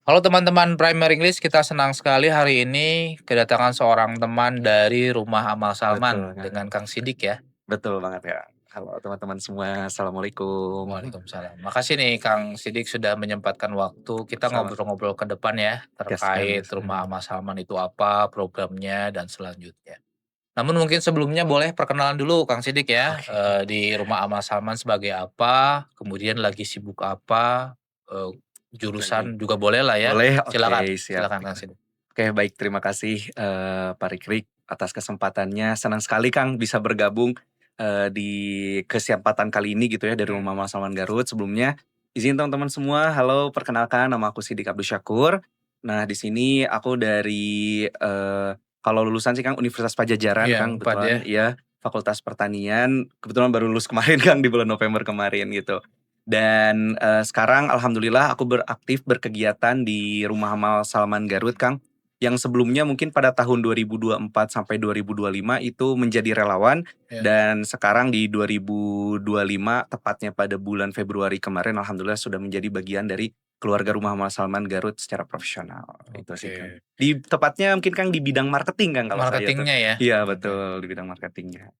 Halo teman-teman Primer English, kita senang sekali hari ini kedatangan seorang teman dari Rumah Amal Betul, Salman Kak. dengan Kang Sidik ya. Betul banget, Kak. Halo teman-teman semua, assalamualaikum. Waalaikumsalam. Makasih nih Kang Sidik sudah menyempatkan waktu kita Sama ngobrol-ngobrol ke depan ya gaskan terkait gaskan. Rumah Amal Salman itu apa, programnya dan selanjutnya. Namun mungkin sebelumnya boleh perkenalan dulu Kang Sidik ya, Oke. di Rumah Amal Salman sebagai apa, kemudian lagi sibuk apa, eee, Baik. jurusan juga boleh lah ya. Boleh? Silakan Oke, siap. silakan Kang Baiklah. Sidik. Oke, baik, terima kasih, Pak Rikrik atas kesempatannya. Senang sekali Kang bisa bergabung, di kesempatan kali ini gitu ya dari Mhm. Rumah Masaman Garut. Sebelumnya izin teman-teman semua, halo, perkenalkan nama aku Sidik Abdul Syakur. Nah, di sini aku dari, kalau lulusan sih Kang Universitas Pajajaran Iya, Kang, 4 ya. kebetulan ya Fakultas Pertanian, kebetulan baru lulus kemarin Kang di bulan November kemarin gitu. Dan, sekarang alhamdulillah aku beraktif berkegiatan di Rumah Amal Salman Garut, Kang, yang sebelumnya mungkin pada tahun 2024 sampai 2025 itu menjadi relawan, Iya. dan sekarang di 2025 tepatnya pada bulan Februari kemarin alhamdulillah sudah menjadi bagian dari keluarga Rumah Amal Salman Garut secara profesional, itu sih, Kang. Oke. Di tepatnya mungkin, Kang, di bidang marketing, Kang, kalau saya tuh. Marketingnya ya? Iya Oke. betul, di bidang marketingnya.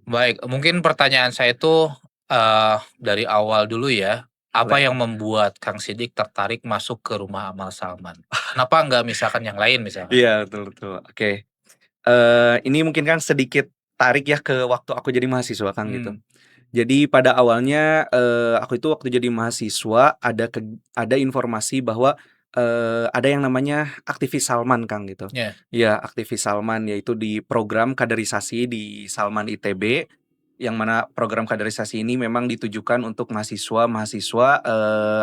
Baik, mungkin pertanyaan saya itu, dari awal dulu ya. Apa Boleh. yang membuat Kang Sidik tertarik masuk ke Rumah Amal Salman? Kenapa nggak misalkan yang lain misalkan? Iya, betul betul. Oke. Ini mungkin kan sedikit tarik ya ke waktu aku jadi mahasiswa Kang gitu. Mmm, Jadi pada awalnya, aku itu waktu jadi mahasiswa ada informasi bahwa, ada yang namanya aktivis Salman Kang gitu. iya, Iya, aktivis Salman yaitu di program kaderisasi di Salman ITB, yang mana program kaderisasi ini memang ditujukan untuk mahasiswa-mahasiswa,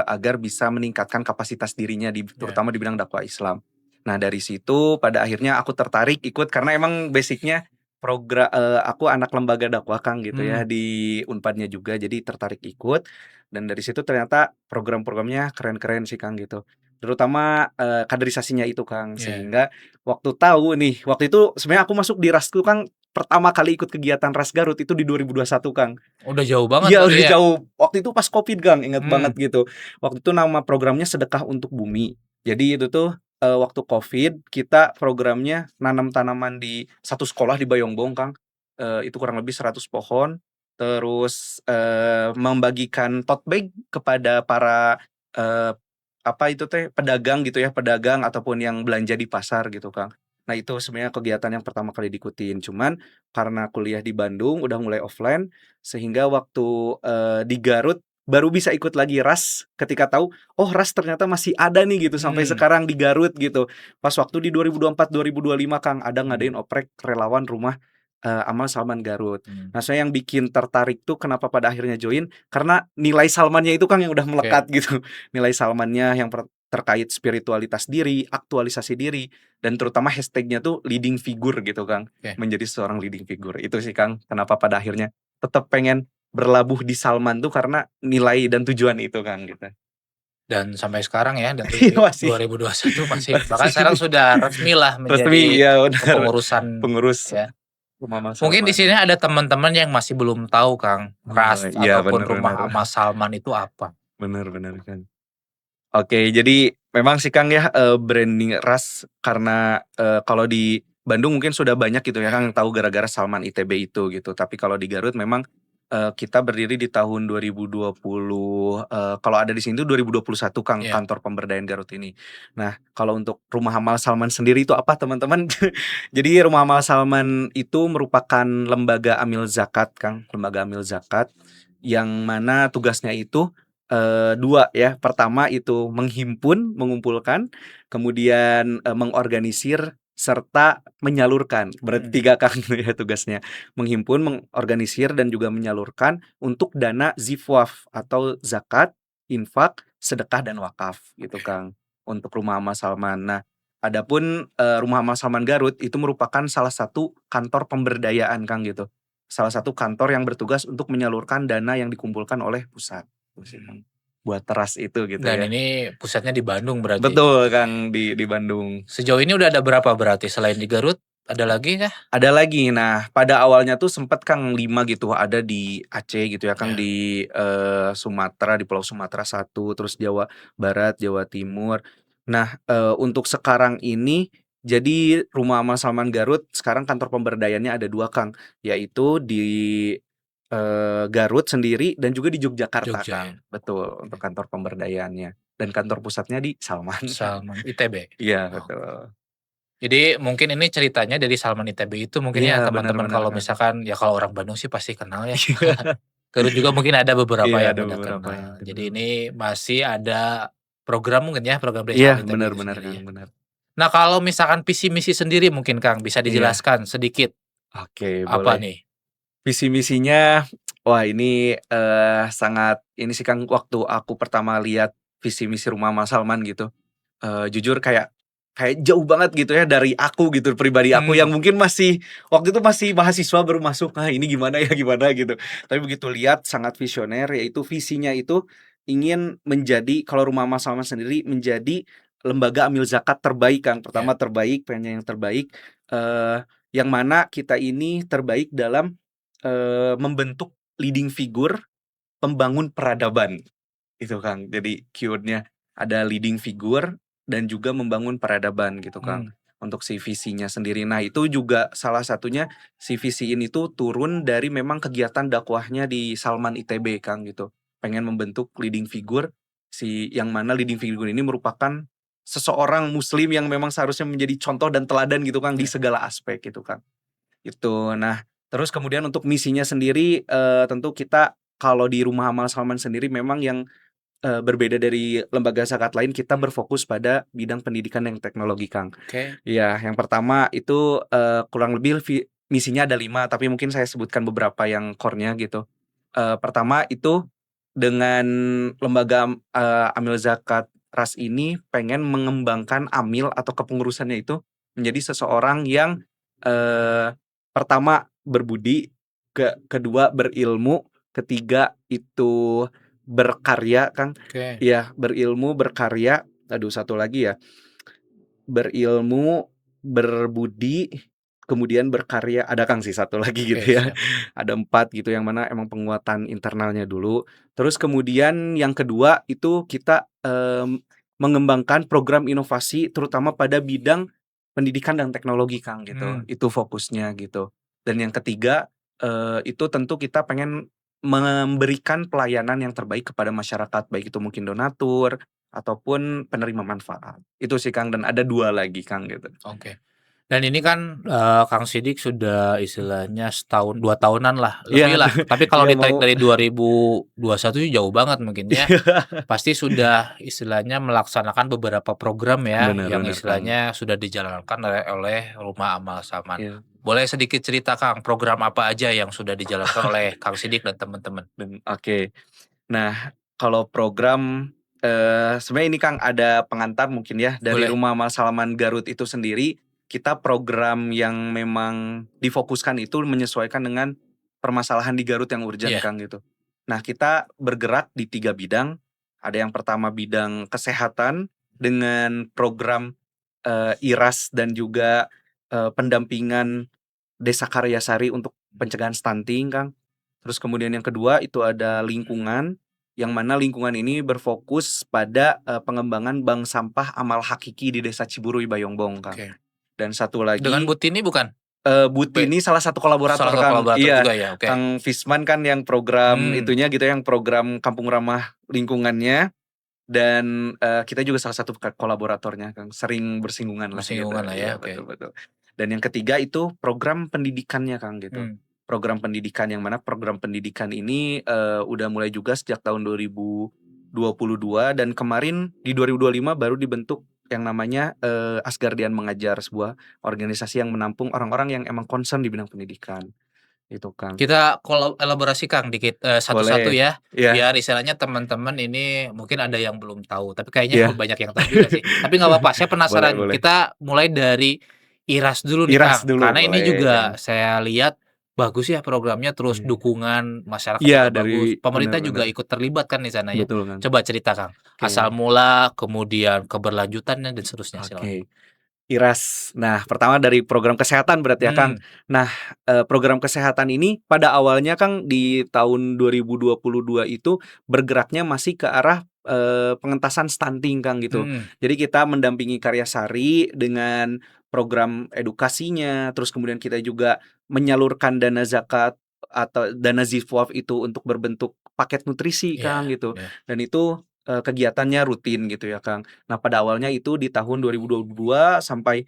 agar bisa meningkatkan kapasitas dirinya iya. terutama di bidang dakwah Islam. Nah dari situ pada akhirnya aku tertarik ikut karena emang basic-nya aku anak lembaga dakwah Kang gitu ya Mmm, di Unpadnya juga jadi tertarik ikut, dan dari situ ternyata program-programnya keren-keren sih Kang gitu. Terutama, kaderisasinya itu Kang, iya. sehingga waktu tahu nih, waktu itu sebenarnya aku masuk di RAS tuh Kang, pertama kali ikut kegiatan RAS Garut itu di 2021 Kang. Udah jauh banget Iya berarti udah ya? jauh, waktu itu pas Covid Kang, inget banget Mmm, gitu. Waktu itu nama programnya Sedekah untuk Bumi. Jadi itu tuh, waktu Covid kita programnya nanam tanaman di satu sekolah di Bayongbong Kang, itu kurang lebih 100 pohon, terus, membagikan tote bag kepada para, eee, apa itu teh, pedagang gitu ya, pedagang ataupun yang belanja di pasar gitu Kang. Nah itu sebenarnya kegiatan yang pertama kali diikutin, cuman karena kuliah di Bandung udah mulai offline, sehingga waktu, di Garut baru bisa ikut lagi RAS ketika tahu, oh RAS ternyata masih ada nih gitu sampai mmm, sekarang di Garut gitu. Pas waktu di 2024, 2025 Kang, ada mmm, ngadain oprek relawan rumah, Amal Salman Garut. mmm, Nah saya yang bikin tertarik tuh kenapa pada akhirnya join, karena nilai Salmannya itu Kang yang udah oke, melekat gitu. Nilai Salmannya yang terkait spiritualitas diri, aktualisasi diri, dan terutama hashtag-nya tuh leading figure gitu Kang, oke. menjadi seorang leading figure. Itu sih Kang, kenapa pada akhirnya tetap pengen berlabuh di Salman tuh karena nilai dan tujuan itu Kang, gitu. Dan sampai sekarang ya Iya dari masih 2021 masih bahkan masih sekarang sudah resmilah resmi, menjadi iya benar, kepengurusan pengurus ya. Mama Mungkin di Salman. sini ada teman-teman yang masih belum tahu Kang, Oh, RAS iya ataupun benar Rumah benar. Amal Salman itu apa? Benar benar Kang. Oke, jadi memang sih Kang ya, branding RAS karena, kalau di Bandung mungkin sudah banyak gitu ya Kang yang tahu gara-gara Salman ITB itu gitu. Tapi kalau di Garut memang, kita berdiri di tahun 2020, kalau ada di sini tuh 2021 Kang, Iya, kantor pemberdayaan Garut ini. Nah, kalau untuk Rumah Amal Salman sendiri itu apa teman-teman? Jadi Rumah Amal Salman itu merupakan lembaga amil zakat Kang, lembaga amil zakat yang mana tugasnya itu 2 ya, pertama itu menghimpun, mengumpulkan, kemudian, mengorganisir, serta menyalurkan. Berarti mmm, 3 Kang ya tugasnya. Menghimpun, mengorganisir, dan juga menyalurkan untuk dana ZIFWAF atau zakat, infak, sedekah, dan wakaf gitu Kang, untuk Rumah Amal Salman. Nah, adapun, Rumah Amal Salman Garut itu merupakan salah satu kantor pemberdayaan Kang gitu. Salah satu kantor yang bertugas untuk menyalurkan dana yang dikumpulkan oleh pusat. Gitu sih, mmm. Kang. Buat teras itu gitu Dan ya. ini pusatnya di Bandung berarti? Betul Kang, di Bandung. Sejauh ini udah ada berapa berarti selain di Garut, ada lagi kah? Ada lagi, nah pada awalnya tuh sempet Kang 5 gitu, ada di Aceh gitu ya Kang, Ya, di, Sumatera, di Pulau Sumatera 1, terus Jawa Barat, Jawa Timur. Nah, untuk sekarang ini, jadi Rumah Amal Salman Garut sekarang kantor pemberdayaannya ada 2 Kang, yaitu di, Garut sendiri dan juga di Yogyakarta, Jogja ya? Kang. Betul, untuk Oke. kantor pemberdayaannya dan kantor pusatnya di Salman. Salman ITB? Iya, Oh. betul. Jadi mungkin ini ceritanya dari Salman ITB itu mungkin ya Iya, benar teman-teman benar, kalau Kang. misalkan ya kalau orang Bandung sih pasti kenal ya. Iya. Garut juga mungkin ada beberapa Iya, yang ada udah beberapa yang kenal. Jadi kenal. ini masih ada program mungkin ya, program dari Iya, Salman ITB benar itu benar, sendiri Kang, ya. benar. Nah kalau misalkan visi misi sendiri mungkin Kang bisa Iya, dijelaskan sedikit oke, apa boleh. nih? Visi misinya, wah ini, sangat ini sih Kang, waktu aku pertama lihat visi misi Rumah Mas Salman gitu, jujur kayak kayak jauh banget gitu ya dari aku gitu, pribadi aku yang Hmm, mungkin masih waktu itu masih mahasiswa baru masuk, "Ah, ini gimana ya, gimana?" gitu. Tapi begitu lihat sangat visioner, yaitu visinya itu ingin menjadi kalau Rumah Mas Salman sendiri menjadi lembaga amil zakat terbaik Kang. ya, Pertama terbaik, pengennya yang terbaik, eee, yang mana kita ini terbaik dalam membentuk leading figure pembangun peradaban, itu Kang. Jadi keyword-nya ada leading figure dan juga membangun peradaban gitu Kang, hmm, untuk si visinya sendiri. Nah itu juga salah satunya si visi ini tuh turun dari memang kegiatan dakwahnya di Salman ITB Kang gitu. Pengen membentuk leading figure, yang mana leading figure ini merupakan seseorang muslim yang memang seharusnya menjadi contoh dan teladan gitu Kang, di ya, segala aspek gitu Kang. Itu. Nah, terus kemudian untuk misinya sendiri, tentu kita kalau di Rumah Amal Salman sendiri memang yang, berbeda dari lembaga zakat lain, kita hmm, berfokus pada bidang pendidikan dan teknologi, Kang. oke, Iya, yang pertama itu, kurang lebih misinya ada 5, tapi mungkin saya sebutkan beberapa yang core-nya gitu. Pertama itu dengan lembaga, amil zakat ras ini pengen mengembangkan amil atau kepengurusannya itu menjadi seseorang yang, eee, pertama berbudi, kedua berilmu, ketiga itu berkarya, Kang. oke, Iya, berilmu, berkarya, aduh satu lagi ya, berilmu, berbudi, kemudian berkarya, ada Kang sih satu lagi oke, gitu ya. siap. Ada 4 gitu yang mana emang penguatan internalnya dulu. Terus kemudian yang kedua itu kita, mengembangkan program inovasi terutama pada bidang pendidikan dan teknologi Kang gitu, Hmm, itu fokusnya gitu. Dan yang ketiga, itu tentu kita pengen memberikan pelayanan yang terbaik kepada masyarakat, baik itu mungkin donatur ataupun penerima manfaat. Itu sih Kang, dan ada 2 lagi Kang gitu. oke. Dan ini kan, Kang Sidik sudah istilahnya setahun, 2 tahunan lah, Iya, lebih lah. Tapi kalau iya ditarik mau dari 2021 sih jauh banget mungkin ya. Pasti sudah istilahnya melaksanakan beberapa program ya, bener yang bener Kang, istilahnya sudah dijalankan oleh Rumah Amal Saman. iya, Boleh sedikit cerita Kang, program apa aja yang sudah dijalankan oleh Kang Sidik dan teman-teman? oke. Nah, kalau program, sebenarnya ini Kang ada pengantar mungkin ya, dari Boleh? Rumah Amal Salaman Garut itu sendiri, kita program yang memang difokuskan itu menyesuaikan dengan permasalahan di Garut yang urgent Iya, Kang gitu. Nah, kita bergerak di 3 bidang, ada yang pertama bidang kesehatan dengan program, IRAS dan juga, pendampingan Desa Karyasari untuk pencegahan stunting, Kang. Terus kemudian yang kedua itu ada lingkungan, yang mana lingkungan ini berfokus pada, pengembangan bank sampah amal hakiki di Desa Ciburui, Bayongbong, Kang. oke. Dan satu Dengan lagi, Butini bukan? Butini salah satu kolaborator, Salah satu Kang. kolaborator Iya, juga ya? Oke. Kang Fisman kan yang program Hmm, itunya gitu, yang program kampung ramah lingkungannya, dan, kita juga salah satu kolaboratornya, Kang, sering bersinggungan lah gitu. bersinggungan lah ya, Iya, oke. betul betul. Dan yang ketiga itu program pendidikannya, Kang, gitu. Hmm, Program pendidikan yang mana program pendidikan ini, udah mulai juga sejak tahun 2022 dan kemarin di 2025 baru dibentuk yang namanya, Asgardian Mengajar, sebuah organisasi yang menampung orang-orang yang emang concern di bidang pendidikan, itu, Kang. kita elaborasi Kang dikit, satu-satu Boleh. ya, Iya biar istilahnya teman-teman ini mungkin ada yang belum tahu, tapi kayaknya iya. banyak yang tahu juga sih. Tapi nggak apa-apa, saya Boleh penasaran, boleh. kita mulai dari IRAS dulu nih IRAS Kang, dulu karena ini boleh, Kang. juga saya lihat bagus ya programnya, terus Iya. dukungan masyarakat Iya juga dari bagus, bener pemerintah juga bener. ikut terlibat kan di sana ya. Betul, Kang. Coba cerita Kang, asal Oke mula, kemudian keberlanjutannya dan seterusnya, silakan. oke. IRAS. Nah, pertama dari program kesehatan berarti ya, Kang. Hmm, Nah, program kesehatan ini pada awalnya, Kang, di tahun 2022 itu bergeraknya masih ke arah, pengentasan stunting, Kang, gitu. Mhm, Jadi kita mendampingi Karyasari dengan program edukasinya, terus kemudian kita juga menyalurkan dana zakat atau dana zifwaf itu untuk berbentuk paket nutrisi, Kang, iya gitu. iya, Dan itu, kegiatannya rutin gitu ya, Kang. Nah, pada awalnya itu di tahun 2022 sampai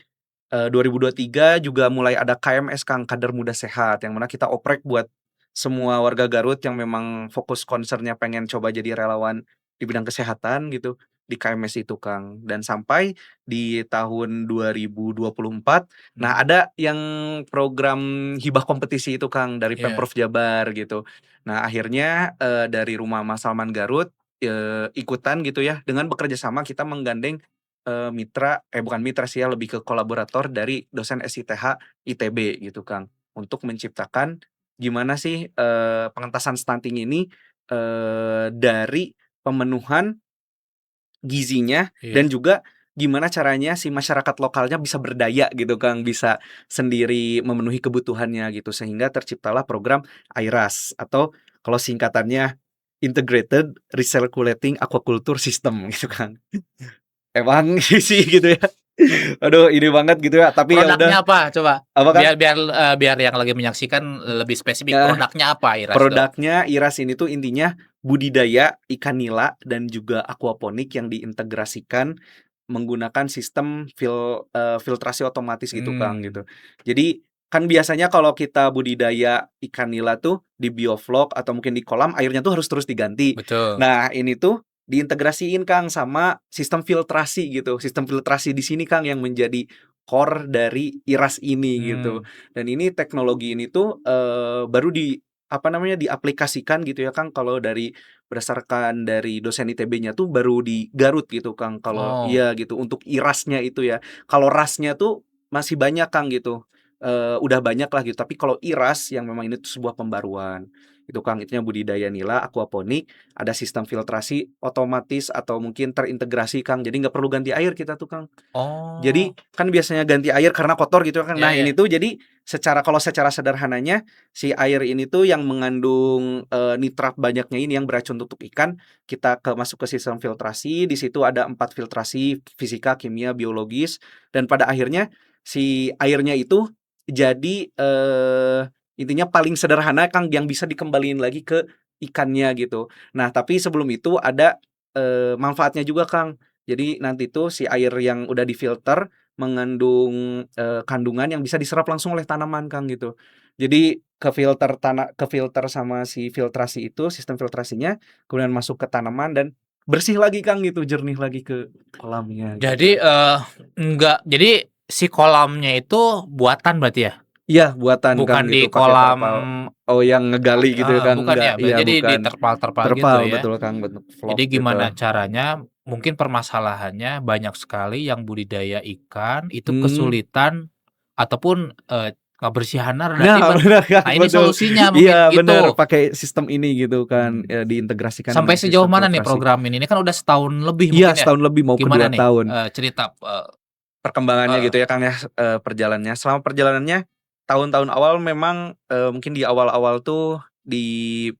2023 juga mulai ada KMS, Kang, Kader Muda Sehat, yang mana kita oprek buat semua warga Garut yang memang fokus concern-nya pengen coba jadi relawan di bidang kesehatan gitu, di KMS itu, Kang. Dan sampai di tahun 2024, nah mhm, ada yang program hibah kompetisi itu, Kang, dari iya. Pemprov Jabar gitu. Nah akhirnya, dari Rumah Amal Salman Garut, ikutan gitu ya, dengan bekerja sama kita menggandeng bukan mitra sih ya, lebih ke kolaborator dari dosen SITH ITB gitu, Kang. Untuk menciptakan gimana sih, pengentasan stunting ini, dari pemenuhan gizinya dan Iya. juga gimana caranya si masyarakat lokalnya bisa berdaya gitu, Kang, bisa sendiri memenuhi kebutuhannya gitu, sehingga terciptalah program AIRAS atau kalau singkatannya Integrated Recirculating Aquaculture System gitu, Kang. Emang sih gitu ya. Aduh ini banget gitu ya, tapi ya udah Produknya apa coba? apa, Kang? Biar yang lagi menyaksikan lebih spesifik, Nah, produknya apa IRAS tuh? produknya IRAS ini tuh intinya budidaya ikan nila dan juga aquaponik yang diintegrasikan menggunakan sistem filtrasi otomatis gitu, Kang, Mmm, gitu. Jadi kan biasanya kalau kita budidaya ikan nila tuh di bioflok atau mungkin di kolam airnya tuh harus terus diganti. betul. Nah, ini tuh diintegrasiin, Kang, sama sistem filtrasi gitu. Sistem filtrasi di sini, Kang, yang menjadi core dari IRAS ini gitu. Mmm, Dan ini teknologi ini tuh, baru apa namanya, diaplikasikan gitu ya, Kang, kalau berdasarkan dari dosen ITB-nya tuh baru di Garut gitu, Kang, kalau oh, iya gitu, untuk IRAS-nya itu ya. Kalau RAS-nya tuh masih banyak, Kang, gitu, udah banyak lah gitu, tapi kalau IRAS yang memang ini tuh sebuah pembaruan, itu, Kang, itunya budidaya nila, aquaponik, ada sistem filtrasi otomatis atau mungkin terintegrasi, Kang, jadi nggak perlu ganti air kita tuh, Kang. Jadi, oh, kan biasanya ganti air karena kotor gitu kan. iya Nah, iya. ini tuh jadi kalau secara sederhananya, si air ini tuh yang mengandung, nitrat banyaknya ini yang beracun untuk ikan, kita masuk ke sistem filtrasi, di situ ada 4 filtrasi, fisika, kimia, biologis, dan pada akhirnya si airnya itu jadi, intinya paling sederhana, Kang, yang bisa dikembaliin lagi ke ikannya gitu. Nah, tapi sebelum itu ada, manfaatnya juga, Kang. Jadi nanti tuh si air yang udah difilter mengandung, kandungan yang bisa diserap langsung oleh tanaman, Kang, gitu. Jadi ke filter sama si filtrasi itu, sistem filtrasinya, kemudian masuk ke tanaman dan bersih lagi, Kang, gitu, jernih lagi ke kolamnya gitu, Jadi, Kang. jadi si kolamnya itu buatan berarti ya? Iya buatan, Kang, Bukan di gitu, pakai kolam terpal. Oh yang ngegali gitu ya, Kang? bukan Enggak, ya? iya Jadi di bukan. terpal-terpal gitu Terpal, ya? betul, Kang, bentuk vlog Jadi gitu. gimana caranya mungkin permasalahannya banyak sekali yang budidaya ikan itu Mmm. kesulitan ataupun, kebersihannya Nah, relatif bener, Kang, nah ini betul. solusinya mungkin Iya, bener, gitu. pakai sistem ini gitu kan, Mhm. diintegrasikan Sampai dengan sejauh sistem mana nih filtrasi. program ini? Ini kan udah setahun lebih Iya, mungkin ya? setahun lebih mau ke Gimana 2 nih, tahun. cerita, Perkembangannya heeh, gitu ya, Kang, ya, perjalanannya. Selama perjalanannya, tahun-tahun awal memang, mungkin di awal-awal tuh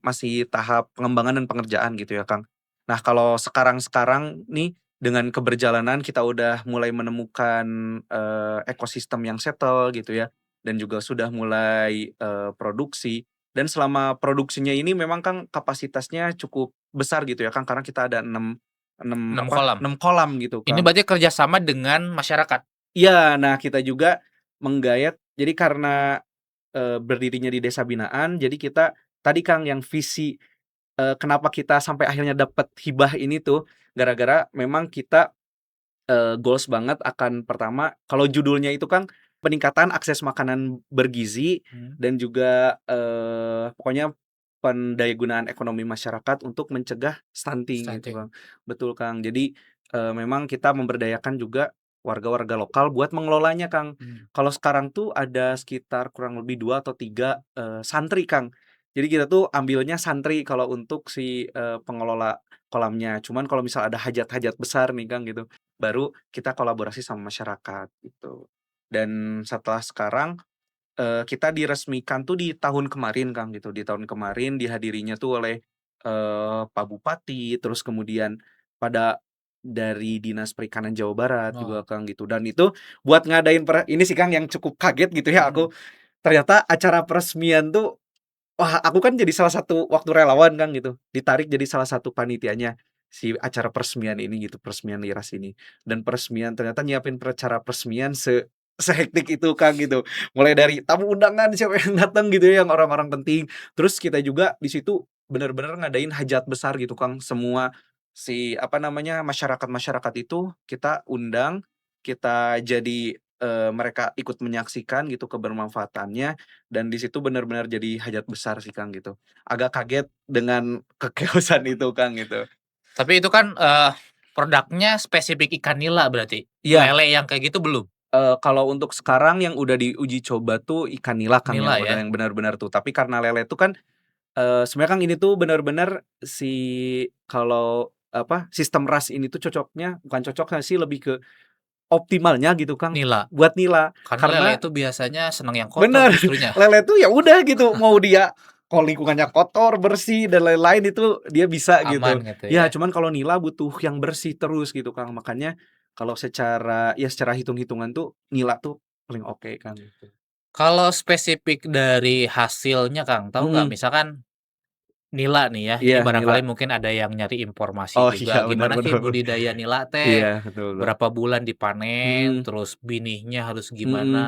masih tahap pengembangan dan pengerjaan gitu ya, Kang. Nah, kalau sekarang-sekarang nih, dengan keberjalanan kita udah mulai menemukan, ekosistem yang settle gitu ya, dan juga sudah mulai, produksi. Dan selama produksinya ini memang, Kang, kapasitasnya cukup besar gitu ya, Kang, karena kita ada 6 6 kolam. 6 kolam gitu, Ini Kang. berarti kerjasama dengan masyarakat? Iya, nah kita juga menggayat jadi karena, berdirinya di desa binaan, jadi kita tadi, Kang, yang visi, kenapa kita sampai akhirnya dapat hibah ini tuh, gara-gara memang kita, goals banget akan pertama, kalau judulnya itu, Kang, peningkatan akses makanan bergizi Mmm, dan juga, pokoknya pendayagunaan ekonomi masyarakat untuk mencegah stunting gitu, stunting. Kang. Betul, Kang. Jadi, memang kita memberdayakan juga warga-warga lokal buat mengelolanya, Kang. Mmm. Kalau sekarang tuh ada sekitar kurang lebih 2 atau 3 santri, Kang. Jadi kita tuh ambilnya santri kalau untuk si, pengelola kolamnya. Cuman kalau misal ada hajat-hajat besar nih, Kang, gitu, baru kita kolaborasi sama masyarakat gitu. Dan setelah sekarang, kita diresmikan tuh di tahun kemarin, Kang, gitu. Di tahun kemarin dihadirinya tuh oleh, Pak Bupati, terus kemudian pada dari Dinas Perikanan Jawa Barat juga, Oh, Kang, gitu. Dan itu buat ngadain ini sih, Kang, yang cukup kaget gitu ya mhm. aku, ternyata acara peresmian tuh, wah, aku kan jadi salah satu waktu relawan, Kang, gitu, ditarik jadi salah satu panitianya si acara peresmian ini gitu, peresmian Liras ini. Dan peresmian ternyata nyiapin acara peresmian sehektik itu, Kang, gitu. Mulai dari tamu undangan siapa yang datang gitu ya, yang orang-orang penting. Terus kita juga di situ bener-bener ngadain hajat besar gitu, Kang. Semua apa namanya, masyarakat-masyarakat itu kita undang, kita jadi, mereka ikut menyaksikan gitu kebermanfaatannya, dan di situ benar-benar jadi hajat besar sih, Kang, gitu. Agak kaget dengan kekeosan itu, Kang, gitu. Tapi itu kan, produknya spesifik ikan nila berarti? Iya, Lele yang kayak gitu belum? kalau untuk sekarang yang udah diuji coba tuh ikan nila, Kang, yang Nila udah ya? yang benar-benar tuh. Tapi karena lele tuh kan, sebenarnya, Kang, ini tuh benar-benar kalau apa, sistem ras ini tuh cocoknya bukan cocoknya sih, lebih ke optimalnya gitu, Kang, Nila? buat nila. Karena lele Karena itu biasanya senang yang kotor bener, justrunya. lele tuh ya udah gitu, mau dia kalau lingkungannya kotor, bersih, dan lain-lain itu dia bisa Aman gitu. gitu Ya ya? cuman kalau nila butuh yang bersih terus gitu, Kang. Makanya kalau secara hitung-hitungan tuh nila tuh paling oke, Kang, gitu. Kalau spesifik dari hasilnya Kang, tahu nggak? Mhm, Misalkan nila nih ya, ini iya nila. barangkali mungkin ada yang nyari informasi Oh iya, juga, benar gimana sih benar. budidaya nila Iya, teh, betul betul. berapa bulan dipanen, Mhm terus binihnya harus mhm. gimana,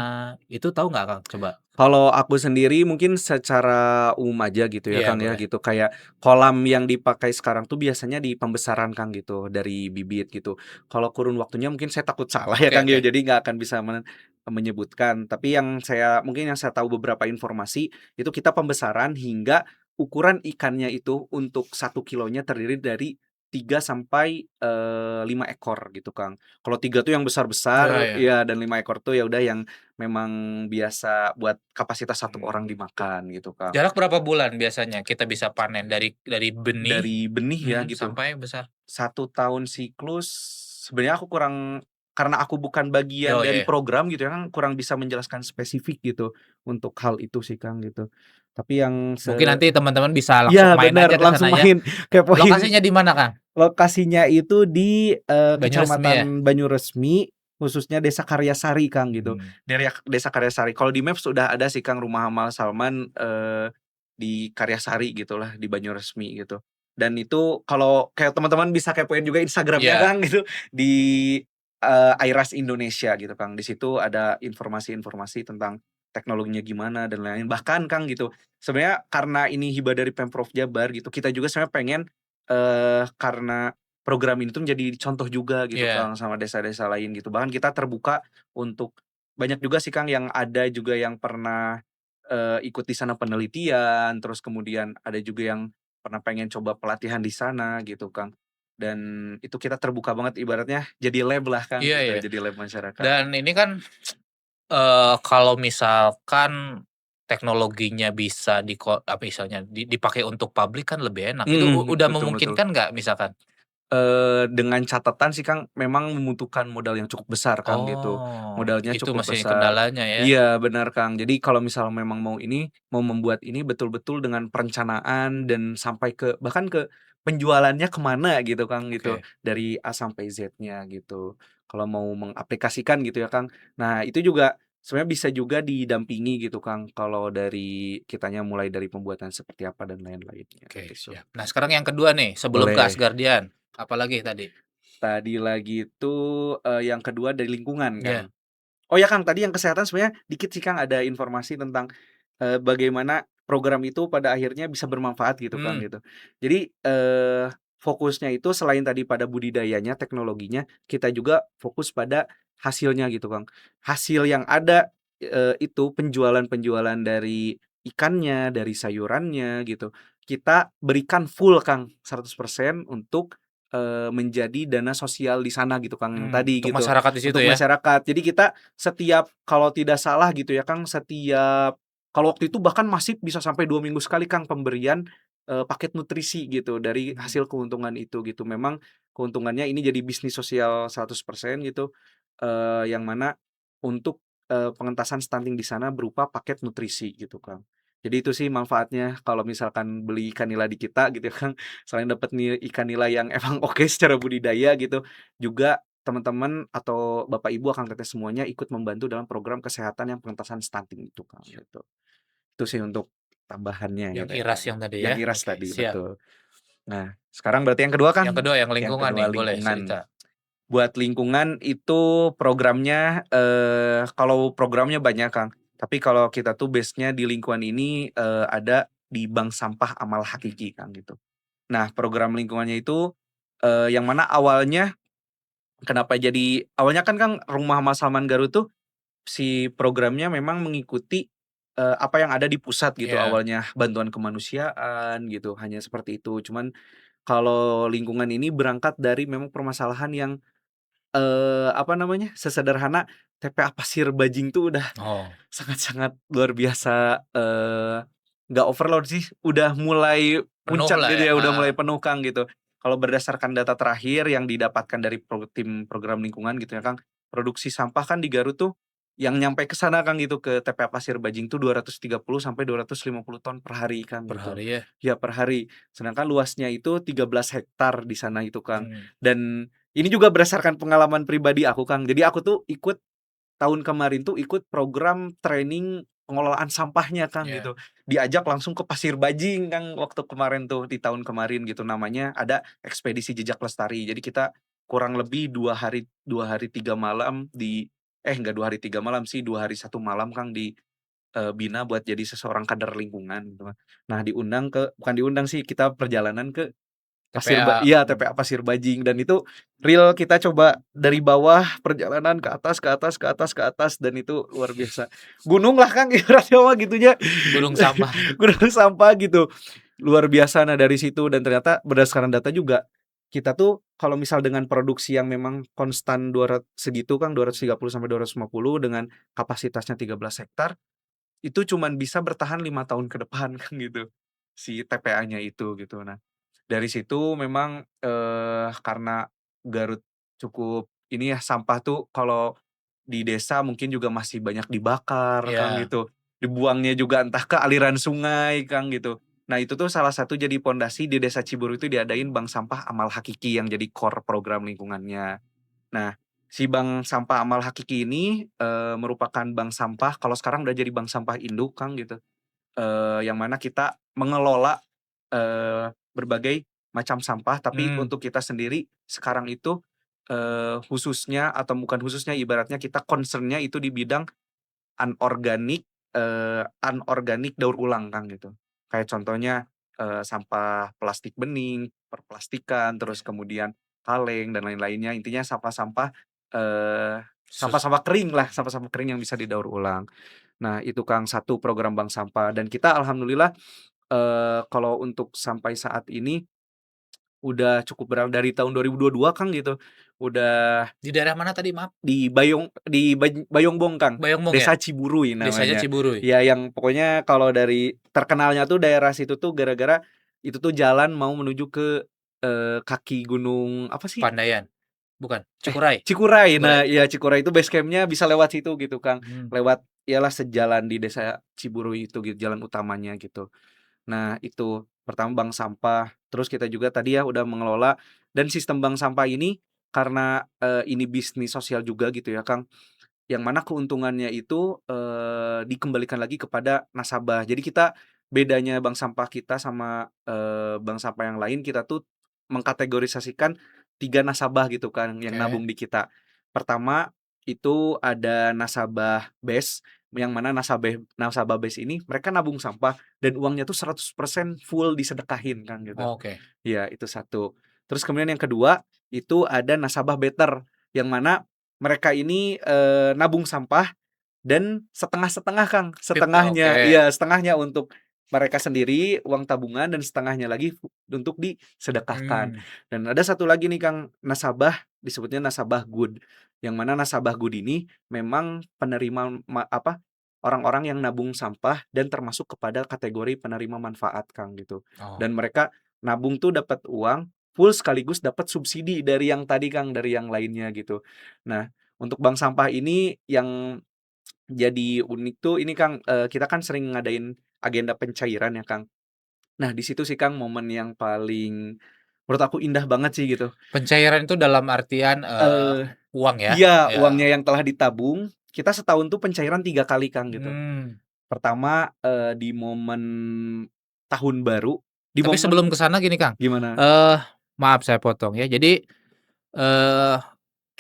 itu tahu nggak Kang? Coba. Kalau aku sendiri mungkin secara umum aja gitu ya, Iya Kang, ya, boleh. gitu. Kayak kolam yang dipakai sekarang tuh biasanya di pembesaran, Kang, gitu, dari bibit gitu. Kalau kurun waktunya mungkin saya takut salah ya, Oke Kang, ya, oke. jadi nggak akan bisa menyebutkan. Tapi yang saya tahu beberapa informasi, itu kita pembesaran hingga ukuran ikannya itu untuk 1 kilonya terdiri dari 3 sampai, 5 ekor gitu, Kang. Kalau 3 tuh yang Iya besar iya. ya, dan 5 ekor tuh ya udah yang memang biasa buat kapasitas satu orang Mmm. dimakan gitu, Kang. Jarak berapa bulan biasanya kita bisa panen dari benih Dari benih ya gitu, sampai besar? 1 tahun siklus, sebenarnya aku kurang, karena aku bukan bagian Oh iya dari iya. program gitu ya, Kang, kurang bisa menjelaskan spesifik gitu untuk hal itu sih, Kang, gitu. Tapi yang Mungkin nanti teman-teman bisa langsung iya main bener, aja ke langsung sana ya. main kepoin. Lokasinya di mana Kang? Lokasinya itu di, Banyuresmi ya? Kecamatan Banyuresmi, khususnya Desa Karyasari, Kang, gitu. Mmm. Desa Karyasari. Kalau di Maps sudah ada sih, Kang, Rumah Amal Salman, di Karyasari gitulah, di Banyuresmi gitu. Dan itu kalau kayak teman-teman bisa kepoin juga Instagram-nya, Iya. Kang, gitu, di, Airas Indonesia gitu, Kang. Di situ ada informasi-informasi tentang teknologinya gimana dan lain-lain. Bahkan, Kang, gitu, sebenarnya karena ini hibah dari Pemprov Jabar gitu, kita juga sebenarnya pengen, karena program ini tuh menjadi contoh juga gitu, Iya. Kang, sama desa-desa lain gitu. Bahkan kita terbuka untuk banyak juga sih, Kang, yang ada juga yang pernah, ikut di sana penelitian, terus kemudian ada juga yang pernah pengen coba pelatihan di sana gitu, Kang. Dan itu kita terbuka banget ibaratnya jadi lab lah, Kang, Iya gitu, iya. jadi lab masyarakat. Dan ini kan, kalau misalkan teknologinya bisa apa istilahnya, dipakai untuk publik kan lebih enak. Itu Mhm, udah betul betul. memungkinkan nggak misalkan? Dengan catatan sih, Kang, memang membutuhkan modal yang cukup besar, Kang, gitu. Oh, Modalnya itu cukup masih besar. kendalanya ya? Iya, benar, Kang. Jadi kalau misal memang mau membuat ini betul-betul dengan perencanaan dan sampai ke bahkan ke penjualannya kemana gitu, Kang, gitu. Oke. Dari A sampai Z-nya gitu. Kalau mau mengaplikasikan gitu ya, Kang. Nah, itu juga sebenarnya bisa juga didampingi gitu, Kang, kalau dari kitanya mulai dari pembuatan seperti apa dan lain-lainnya Oke, gitu. siap. Nah, sekarang yang kedua nih, sebelum ke Boleh. Asgardian, apalagi tadi? Tadi lagi itu, yang kedua dari lingkungan, Kang. Iya. Oh ya, Kang, tadi yang kesehatan sebenarnya dikit sih, Kang, ada informasi tentang, bagaimana program itu pada akhirnya bisa bermanfaat gitu, Kang, Mmm, gitu. Jadi, fokusnya itu selain tadi pada budidayanya, teknologinya, kita juga fokus pada hasilnya gitu, Kang. Hasil yang ada, itu penjualan-penjualan dari ikannya, dari sayurannya gitu, kita berikan full, Kang, 100% untuk, menjadi dana sosial di sana gitu, Kang, yang tadi untuk gitu, masyarakat di situ untuk ya? masyarakat. Jadi kita setiap kalau tidak salah gitu ya, Kang, kalau waktu itu bahkan masif bisa sampai 2 minggu sekali, Kang, pemberian, paket nutrisi gitu dari Mmm. hasil keuntungan itu gitu. Memang keuntungannya ini jadi bisnis sosial 100% gitu, yang mana untuk, pengentasan stunting di sana berupa paket nutrisi gitu, Kang. Jadi itu sih manfaatnya kalau misalkan beli ikan nila di kita gitu ya, Kang. Selain dapat ikan nila yang emang oke secara budidaya gitu, juga teman-teman atau bapak ibu, akang teteh semuanya ikut membantu dalam program kesehatan yang pengentasan stunting itu, Kang, gitu. Itu sih untuk tambahannya Yang gitu ya, IRAS Kang. yang tadi Yang ya? IRAS Oke, tadi, siap. betul. Nah, sekarang berarti yang kedua, Yang Kang? kedua yang Yang lingkungan kedua nih, boleh lingkungan. cerita. Buat lingkungan itu programnya, kalau programnya banyak, Kang. Tapi kalau kita tuh base-nya di lingkungan ini, ada di Bank Sampah Amal Hakiki, Kang, gitu. Nah, program lingkungannya itu, yang mana awalnya awalnya kan, Kang, Rumah Mas Salman Garut tuh si programnya memang mengikuti, apa yang ada di pusat gitu Iya. awalnya, bantuan kemanusiaan gitu, hanya seperti itu. Cuman kalau lingkungan ini berangkat dari memang permasalahan yang apa namanya, sesederhana TPA Pasir Bajing tuh udah Oh, sangat-sangat luar biasa, nggak overload sih, udah mulai penuh puncak lah gitu ya, ya, udah heeh. mulai penuh, Kang, gitu. Kalau berdasarkan data terakhir yang didapatkan dari tim program lingkungan gitu ya, Kang, produksi sampah kan di Garut tuh yang nyampe ke sana, Kang, gitu, ke TPA Pasir Bajing tuh 230 sampai 250 ton per hari, Kang, Per gitu. hari ya? Ya, per hari. Sedangkan luasnya itu 13 hektar di sana itu, Kang. Mmm, Dan ini juga berdasarkan pengalaman pribadi aku, Kang. Jadi aku tuh tahun kemarin tuh ikut program training pengelolaan sampahnya, Kang, iya. gitu. Diajak langsung ke Pasir Bajing, Kang, waktu kemarin tuh, di tahun kemarin gitu, namanya ada Ekspedisi Jejak Lestari. Jadi kita kurang lebih 2 hari 3 malam enggak 2 hari 3 malam sih, 2 hari 1 malam, Kang, di, Bina buat jadi seseorang kader lingkungan gitu, Kang. Nah, bukan diundang sih, kita perjalanan ke TPA, TPA Pasir Bajing, dan itu real kita coba dari bawah perjalanan ke atas ke atas ke atas ke atas, dan itu luar biasa. Gunung lah, Kang, ibaratnya mah gitunya. gunung sampah. Gunung sampah gitu. Luar biasa. Nah, dari situ dan ternyata berdasarkan data juga, kita tuh kalau misal dengan produksi yang memang konstan 200 segitu, Kang, 230 sampai 250 dengan kapasitasnya 13 hektar, itu cuman bisa bertahan 5 tahun ke depan, Kang, gitu. Si TPA-nya itu gitu. Nah, dari situ memang, karena Garut cukup ini ya, sampah tuh kalau di desa mungkin juga masih banyak dibakar, Kang, Iya. gitu. Dibuangnya juga entah ke aliran sungai, Kang, gitu. Nah, itu tuh salah satu jadi pondasi di Desa Ciburu itu diadain Bank Sampah Amal Hakiki yang jadi core program lingkungannya. Nah, si Bank Sampah Amal Hakiki ini, merupakan bank sampah, kalau sekarang udah jadi bank sampah induk, Kang, gitu. Yang mana kita mengelola, berbagai macam sampah, tapi Mmm, untuk kita sendiri sekarang itu, khususnya atau bukan khususnya, ibaratnya kita concern-nya itu di bidang anorganik, anorganik daur ulang, Kang, gitu. Kayak contohnya, sampah plastik bening, perplastikan, terus kemudian kaleng dan lain-lainnya. Intinya sampah-sampah, sus sampah-sampah kering lah, sampah-sampah kering yang bisa didaur ulang. Nah, itu, Kang, satu program bank sampah, dan kita alhamdulillah, kalau untuk sampai saat ini udah cukup dari tahun 2022, Kang, gitu. Udah di daerah mana tadi maaf? di Bayongbong, Kang, Bayongbong ya? Desa Ciburuy Desanya namanya. Ciburuy? Ya, yang pokoknya kalau dari terkenalnya tuh daerah situ tuh gara-gara itu tuh jalan mau menuju ke, kaki gunung apa sih? Pandayan? Bukan? Cikuray? Cikuray. Cikuray? Nah, iya, Cikuray itu base camp-nya bisa lewat situ gitu, Kang. Mmm, Lewat iyalah sejalan di Desa Ciburuy itu gitu, jalan utamanya gitu. Nah, itu pertama bank sampah, terus kita juga tadi ya udah mengelola, dan sistem bank sampah ini karena, ini bisnis sosial juga gitu ya, Kang, yang mana keuntungannya itu, dikembalikan lagi kepada nasabah. Jadi kita bedanya bank sampah kita sama, bank sampah yang lain, kita tuh mengkategorisasikan 3 nasabah gitu kan yang oke. nabung di kita. Pertama, itu ada nasabah base, yang mana nasabah nasabah base ini mereka nabung sampah dan uangnya tuh 100% full disedekahin, Kang, gitu. Oke. Iya, itu satu. Terus kemudian yang kedua, itu ada nasabah better, yang mana mereka ini, nabung sampah dan setengah-setengah, Kang, Oke. setengahnya iya, setengahnya untuk mereka sendiri, uang tabungan, dan setengahnya lagi untuk disedekahkan. Mmm, Dan ada satu lagi nih, Kang, nasabah, disebutnya nasabah good, yang mana nasabah good ini memang penerima orang-orang yang nabung sampah dan termasuk kepada kategori penerima manfaat, Kang, gitu. oh, Dan mereka nabung tuh dapat uang full sekaligus dapat subsidi dari yang tadi, Kang, dari yang lainnya gitu. Nah, untuk bank sampah ini yang jadi unik tuh ini, Kang, kita kan sering ngadain agenda pencairan ya, Kang. Nah, di situ sih, Kang, momen yang paling menurut aku indah banget sih gitu. Pencairan itu dalam artian, Eee, uang ya? iya, Ya. uangnya yang telah ditabung, kita setahun tuh pencairan 3 kali, Kang, gitu. Mmm. Pertama, di momen tahun baru, di Tapi sebelum momen ke sana gini, Kang, gimana? eee, maaf saya potong ya. Jadi, eee,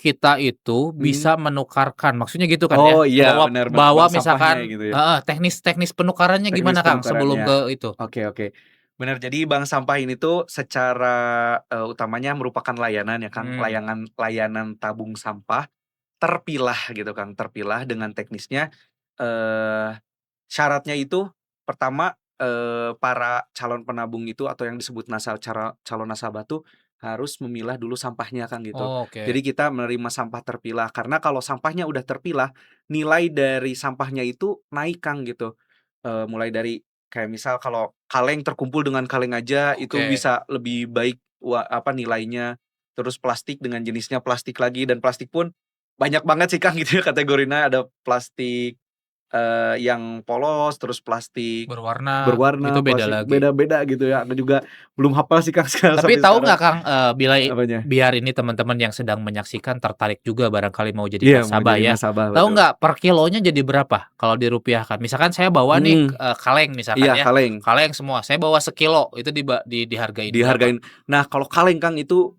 kita itu Mhm. bisa menukarkan, maksudnya gitu kan Oh ya? iya, Bahwa benar benar, bahwa bank sampahnya misalkan gitu ya, heeh, teknis penukarannya teknis gimana, Kang, sebelum penukarannya. ke itu? Oke oke. Benar, jadi bank sampah ini tuh secara, utamanya merupakan layanan ya, Kang, Mhm. layanan tabung sampah terpilah gitu, Kang, terpilah dengan teknisnya, eee syaratnya itu pertama, para calon penabung itu atau yang disebut calon nasabah tuh harus memilah dulu sampahnya, Kang, gitu. Oke. Jadi kita menerima sampah terpilah, karena kalau sampahnya udah terpilah, nilai dari sampahnya itu naik, Kang, gitu. Mulai dari kayak misal kalau kaleng terkumpul dengan kaleng aja itu Oke. bisa lebih baik nilainya. Terus plastik dengan jenisnya plastik lagi, dan plastik pun banyak banget sih, Kang, gitu ya kategorinya. Ada plastik yang polos, terus plastik Berwarna, itu berwarna, beda plastik lagi. beda-beda gitu ya. Aku juga belum hafal sih, Kang, Tapi sampai tahu sekarang. nggak, Kang, Apanya? biar ini teman-teman yang sedang menyaksikan tertarik juga barangkali mau jadi Iya, mau nasabah jadi ya. nasabah, Tahu betul. nggak per kilonya jadi berapa kalau dirupiahkan? Misalkan saya bawa nih, Mhm, kaleng iya misalkan ya, kaleng, kaleng semua, saya bawa sekilo itu dihargain berapa? dihargain. Nah, kalau kaleng, Kang, itu,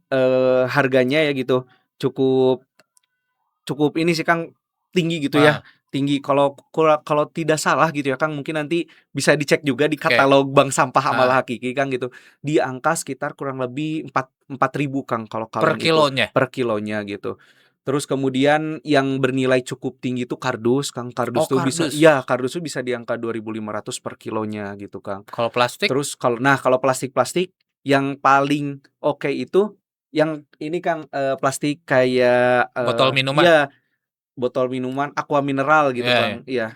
harganya ya gitu, cukup cukup ini sih, Kang, tinggi gitu ya, Heeh, tinggi. Kalau tidak salah gitu ya, Kang, mungkin nanti bisa dicek juga di oke, katalog Bank Sampah Amal heeh, Hakiki, Kang, gitu. Di angka sekitar kurang lebih 4.000, Kang, kalau per kaleng itu kilonya? per kilonya gitu. Terus kemudian yang bernilai cukup tinggi itu kardus, Kang. Oh, Kardus tuh bisa, kardus. iya, kardus tuh bisa di angka 2.500 per kilonya gitu, Kang. Kalau plastik? Terus kalau plastik-plastik yang paling oke itu yang ini, Kang, plastik kayak, Botol minuman? iya, botol minuman aqua mineral gitu, Iya iya. Kang. Iya,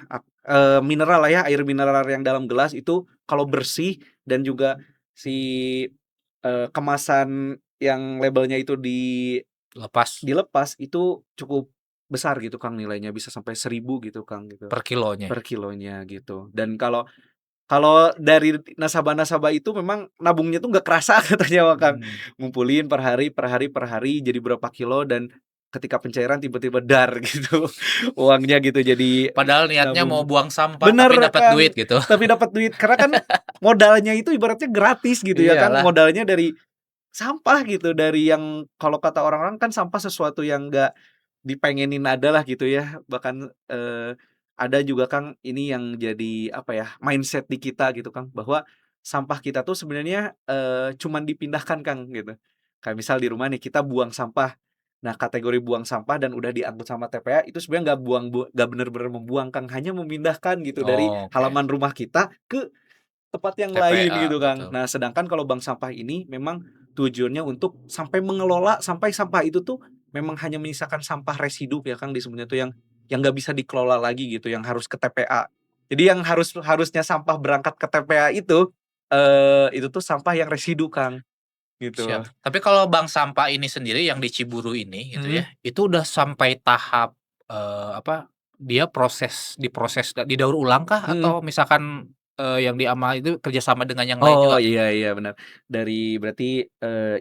mineral lah ya, air mineral yang dalam gelas itu kalau bersih dan juga si, kemasan yang labelnya itu Lepas dilepas itu cukup besar gitu, Kang, nilainya bisa sampai 1.000 gitu, Kang, gitu, per kilonya? per kilonya gitu. Dan kalau dari nasabah-nasabah itu memang nabungnya tuh nggak kerasa katanya mah, Kang. Mmm. Ngumpulin per hari per hari per hari jadi berapa kilo, dan ketika pencairan tiba-tiba dar gitu uangnya gitu, jadi Padahal niatnya mau nabung. buang sampah Bener, tapi dapat duit Kang, gitu. tapi dapat duit karena kan modalnya itu ibaratnya gratis gitu ya, Kang, Iyalah. modalnya dari sampah gitu, dari yang kalau kata orang-orang kan sampah sesuatu yang nggak dipengenin adalah gitu ya, bahkan, ada juga, Kang, ini yang jadi apa ya, mindset di kita gitu, Kang, bahwa sampah kita tuh sebenarnya, cuman dipindahkan, Kang, gitu. Kayak misal di rumah nih kita buang sampah, nah kategori buang sampah dan udah diangkut sama TPA itu sebenarnya nggak bener-bener membuang, Kang, hanya memindahkan gitu dari Oke, halaman rumah kita ke tempat yang lain TPA, gitu, Kang. betul. Nah, sedangkan kalau bank sampah ini memang tujuannya untuk sampai mengelola sampai sampah itu tuh memang hanya menyisakan sampah residu ya, Kang, disebutnya tuh yang nggak bisa dikelola lagi gitu, yang harus ke TPA. Jadi yang harusnya sampah berangkat ke TPA itu tuh sampah yang residu, Kang, gitu. Siap. Tapi kalau bank sampah ini sendiri yang di Ciburu ini gitu Mhm, ya, itu udah sampai tahap, apa, dia diproses didaur ulang kah? mhm. Atau misalkan, yang diamal itu kerjasama dengan yang lain Oh, juga? iya iya, benar. Berarti,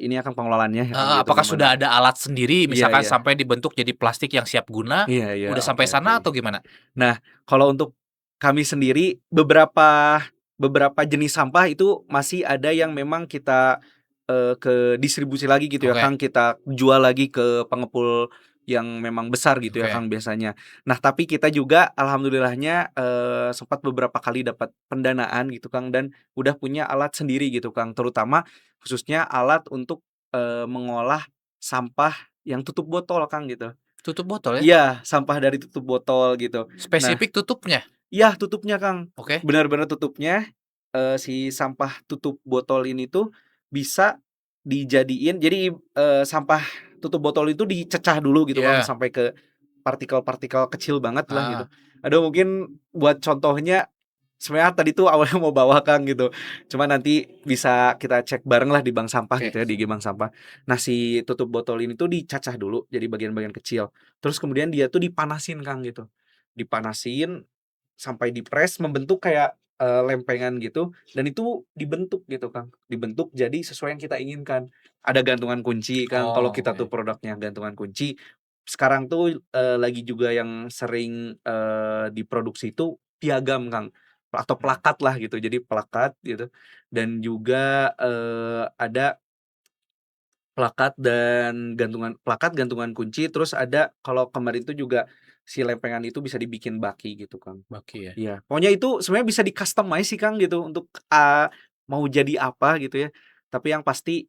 ini akan pengelolaannya ya, Kang, Heeh, gitu apakah gimana? sudah ada alat sendiri Iya misalkan iya. sampai dibentuk jadi plastik yang siap guna, Iya iya, udah oke sampai oke. sana atau gimana? Nah, kalau untuk kami sendiri beberapa jenis sampah itu masih ada yang memang kita, ke distribusi lagi gitu ya, Oke Kang, kita jual lagi ke pengepul yang memang besar gitu ya, oke. Kang, biasanya. Nah, tapi kita juga alhamdulillahnya, sempat beberapa kali dapat pendanaan gitu, Kang, dan udah punya alat sendiri gitu, Kang, terutama khususnya alat untuk, mengolah sampah yang tutup botol, Kang, gitu. Tutup botol ya? Iya, sampah dari tutup botol gitu. Nah, Spesifik tutupnya? iya, tutupnya, Kang. Oke. Benar-benar tutupnya, si sampah tutup botol ini tuh bisa dijadiin jadi, sampah tutup botol itu dicecah dulu gitu, Kang, Iya, sampai ke partikel-partikel kecil banget lah gitu. heeh, Aduh, mungkin buat contohnya sebenarnya tadi tuh awalnya mau bawa, Kang, gitu. Cuma nanti bisa kita cek bareng lah di bank sampah oke. gitu ya, di IG bank sampah. Nah, si tutup botol ini tuh dicacah dulu jadi bagian-bagian kecil. Terus kemudian dia tuh dipanasin, Kang, gitu. Dipanasin sampai di-press membentuk kayak lempengan gitu dan itu dibentuk gitu, Kang. Dibentuk jadi sesuai yang kita inginkan. Ada gantungan kunci, Kang, kalau Oh, kita tuh oke. produknya gantungan kunci. Sekarang tuh, lagi juga yang sering, diproduksi itu piagam, Kang, atau Mmm, plakat lah gitu. Jadi plakat gitu dan juga, ada plakat, gantungan kunci, terus ada kalau kemarin tuh juga si lempengan itu bisa dibikin baki gitu, Kang. baki ya? Iya, pokoknya itu sebenarnya bisa di-customize sih, Kang, gitu untuk, mau jadi apa gitu ya. Tapi yang pasti,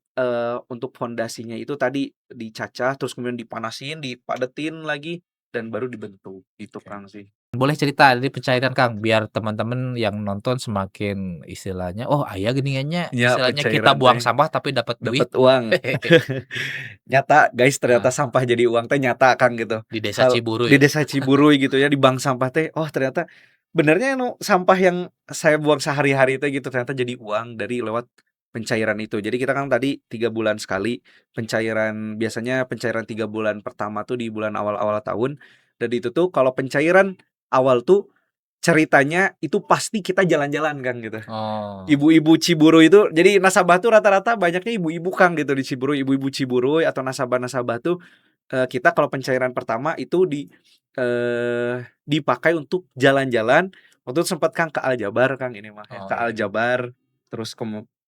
untuk fondasinya itu tadi dicacah, terus kemudian dipanasin, dipadetin lagi, dan baru dibentuk, gitu, Oke. Kang, sih. Boleh cerita dari pencairan, Kang, biar teman-teman yang nonton semakin istilahnya, "Oh, aya geuningan nya," Ya istilahnya kita pencairan buang teh, sampah tapi dapat duit. dapat uang. Nyata guys, ternyata Heeh, sampah jadi uang teh nyata, Kang, gitu. di desa Hal Ciburu di ya? desa Ciburuy gitu ya, di bank sampah teh, oh ternyata benernya sampah yang saya buang sehari-hari teh gitu ternyata jadi uang dari lewat pencairan itu. Jadi kita kan tadi 3 bulan sekali pencairan, biasanya pencairan 3 bulan pertama tuh di bulan awal-awal tahun, dan itu tuh kalau pencairan awal tuh ceritanya itu pasti kita jalan-jalan, Kang, gitu. Oh, Ibu-ibu Ciburu itu jadi nasabah tuh rata-rata banyaknya ibu-ibu, Kang, gitu di Ciburu, ibu-ibu Ciburuy atau nasabah-nasabah tuh, kita kalau pencairan pertama itu dipakai untuk jalan-jalan. Waktu itu sempet, Kang, ke Aljabar, Kang, ini mah ya, oh ke iya, Aljabar, terus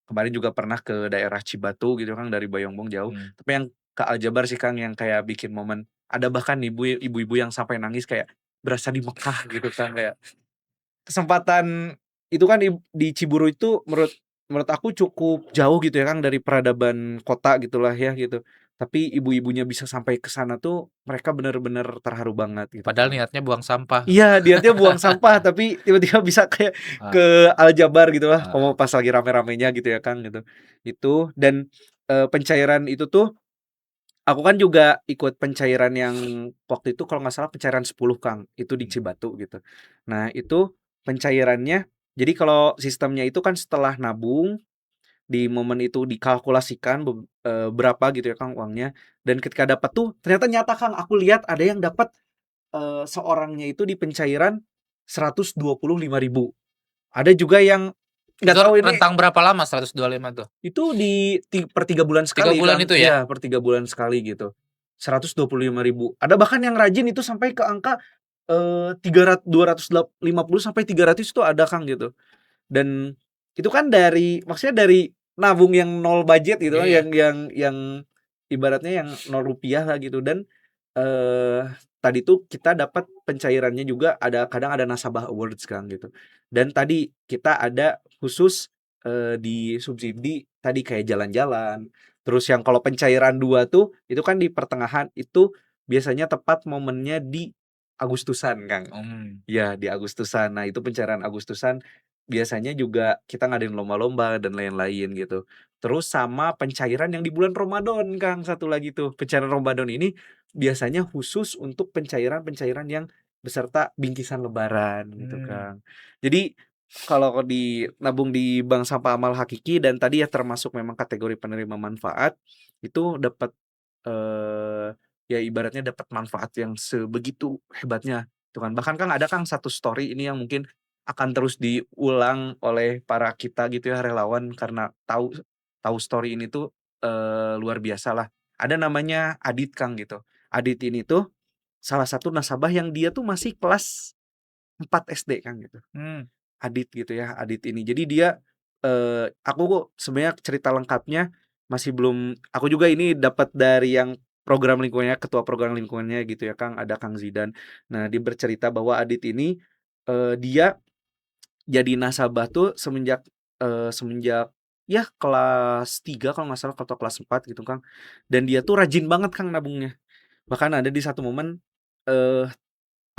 kemarin juga pernah ke daerah Cibatu gitu, Kang, dari Bayongbong jauh. mmm. Tapi yang ke Aljabar sih, Kang, yang kayak bikin momen ada bahkan ibu-ibu yang sampai nangis kayak berasa di Mekah gitu, Kang, kayak kesempatan itu kan di Ciburu itu menurut menurut aku cukup jauh gitu ya, Kang, dari peradaban kota gitulah ya gitu. Tapi ibu-ibunya bisa sampai ke sana tuh mereka bener-bener terharu banget gitu, Padahal Kang. niatnya buang sampah. Iya, niatnya buang sampah tapi tiba-tiba bisa kayak Heeh, ke Aljabar gitu lah, heeh, pas lagi rame-ramenya gitu ya, Kang, gitu. Itu dan, pencairan itu tuh aku kan juga ikut pencairan yang waktu itu kalau nggak salah pencairan 10, Kang, itu di mmm, Cibatu gitu. Nah itu pencairannya jadi kalau sistemnya itu kan setelah nabung, di momen itu dikalkulasikan berapa gitu ya, Kang, uangnya, dan ketika dapat tuh ternyata nyata, Kang, aku lihat ada yang dapat, seorangnya itu di pencairan 125.000. Ada juga yang nggak itu tahu ini rentang berapa lama 125 tuh? itu per 3 bulan 3 sekali, bulan Kang. itu ya? Iya, per 3 bulan sekali gitu. 125.000. Ada bahkan yang rajin itu sampai ke angka, 250 sampai 300 itu ada, Kang, gitu. Dan itu kan maksudnya dari nabung yang nol budget gitu kan, Iya, yang ibaratnya yang ₹0 lah gitu dan, tadi tuh kita dapat pencairannya juga kadang ada nasabah awards, Kang, gitu. Dan tadi kita ada khusus, disubsidi tadi kayak jalan-jalan, terus yang kalau pencairan 2 tuh itu kan di pertengahan, itu biasanya tepat momennya di Agustusan, Kang. mmm, Iya, di Agustusan. Nah, itu pencairan Agustusan biasanya juga kita ngadain lomba-lomba dan lain-lain gitu. Terus sama pencairan yang di bulan Ramadan, Kang, satu lagi tuh. Pencairan Ramadan ini biasanya khusus untuk pencairan-pencairan yang beserta bingkisan lebaran gitu, mmm, Kang. Jadi kalau nabung di bank sampah amal hakiki dan tadi ya termasuk memang kategori penerima manfaat, itu dapat, eee, ya ibaratnya dapat manfaat yang sebegitu hebatnya. Tuh kan, bahkan Kang, ada Kang satu story ini yang mungkin akan terus diulang oleh para kita gitu ya, relawan karena tahu tahu story ini tuh, luar biasa lah. Ada namanya Adit, Kang, gitu. Adit ini tuh salah satu nasabah yang dia tuh masih kelas 4 SD, Kang, gitu. mmm, Adit gitu ya, Adit ini. Jadi dia, aku sebenarnya cerita lengkapnya masih belum aku juga ini dapat dari yang program lingkungannya, ketua program lingkungannya gitu ya, Kang, ada Kang Zidan. Nah, dia bercerita bahwa Adit ini, dia jadi nasabah tuh semenjak ya kelas 3 kalau nggak salah atau kelas 4 gitu, Kang. Dan dia tuh rajin banget, Kang, nabungnya. Bahkan ada di satu momen, eee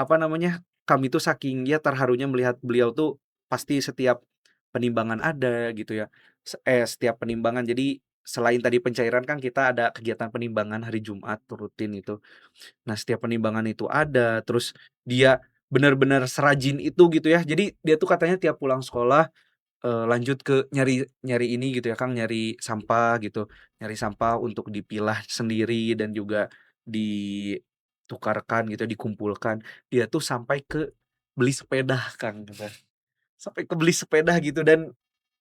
apa namanya, kami tuh saking ya terharunya melihat beliau tuh pasti setiap penimbangan ada gitu ya, setiap penimbangan jadi selain tadi pencairan kan kita ada kegiatan penimbangan hari Jumat rutin itu. Nah, setiap penimbangan itu ada, terus dia benar-benar serajin itu gitu ya. Jadi dia tuh katanya tiap pulang sekolah, lanjut ke nyari nyari ini gitu ya, Kang, nyari sampah gitu, nyari sampah untuk dipilah sendiri dan juga ditukarkan gitu, dikumpulkan. Dia tuh sampai ke beli sepeda, Kang, gitu. sampai kebeli sepeda gitu. Dan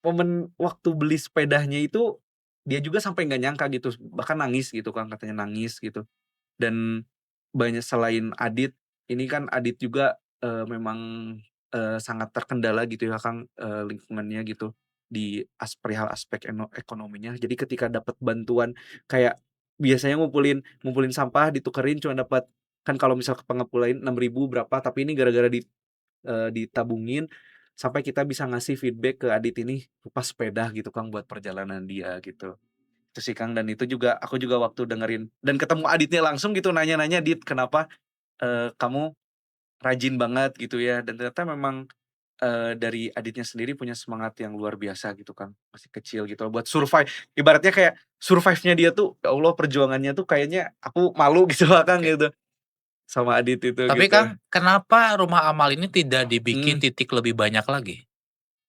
momen waktu beli sepedanya itu, dia juga sampai nggak nyangka gitu, bahkan nangis gitu kan, katanya nangis gitu. Dan banyak selain Adit, ini kan Adit juga, memang, sangat terkendala gitu ya Kang, lingkungannya gitu, di perihal aspek ekonominya. Jadi ketika dapat bantuan kayak biasanya ngumpulin ngumpulin sampah ditukerin cuma dapat, kan kalau misal pengepulin 6.000 berapa, tapi ini gara-gara ditabungin sampai kita bisa ngasih feedback ke Adit ini berupa sepeda gitu Kang, buat perjalanan dia gitu. Itu sih Kang, dan itu juga aku juga waktu dengerin dan ketemu Aditnya langsung gitu nanya-nanya, "Dit, kenapa, kamu rajin banget?" gitu ya. Dan ternyata memang, dari Aditnya sendiri punya semangat yang luar biasa gitu Kang, masih kecil gitu buat survive. Ibaratnya kayak survive-nya dia tuh, ya Allah perjuangannya tuh kayaknya aku malu gitu lah Kang Oke. gitu, sama Adit itu Tapi gitu. Kang, kenapa rumah amal ini tidak dibikin Mhm, titik lebih banyak lagi?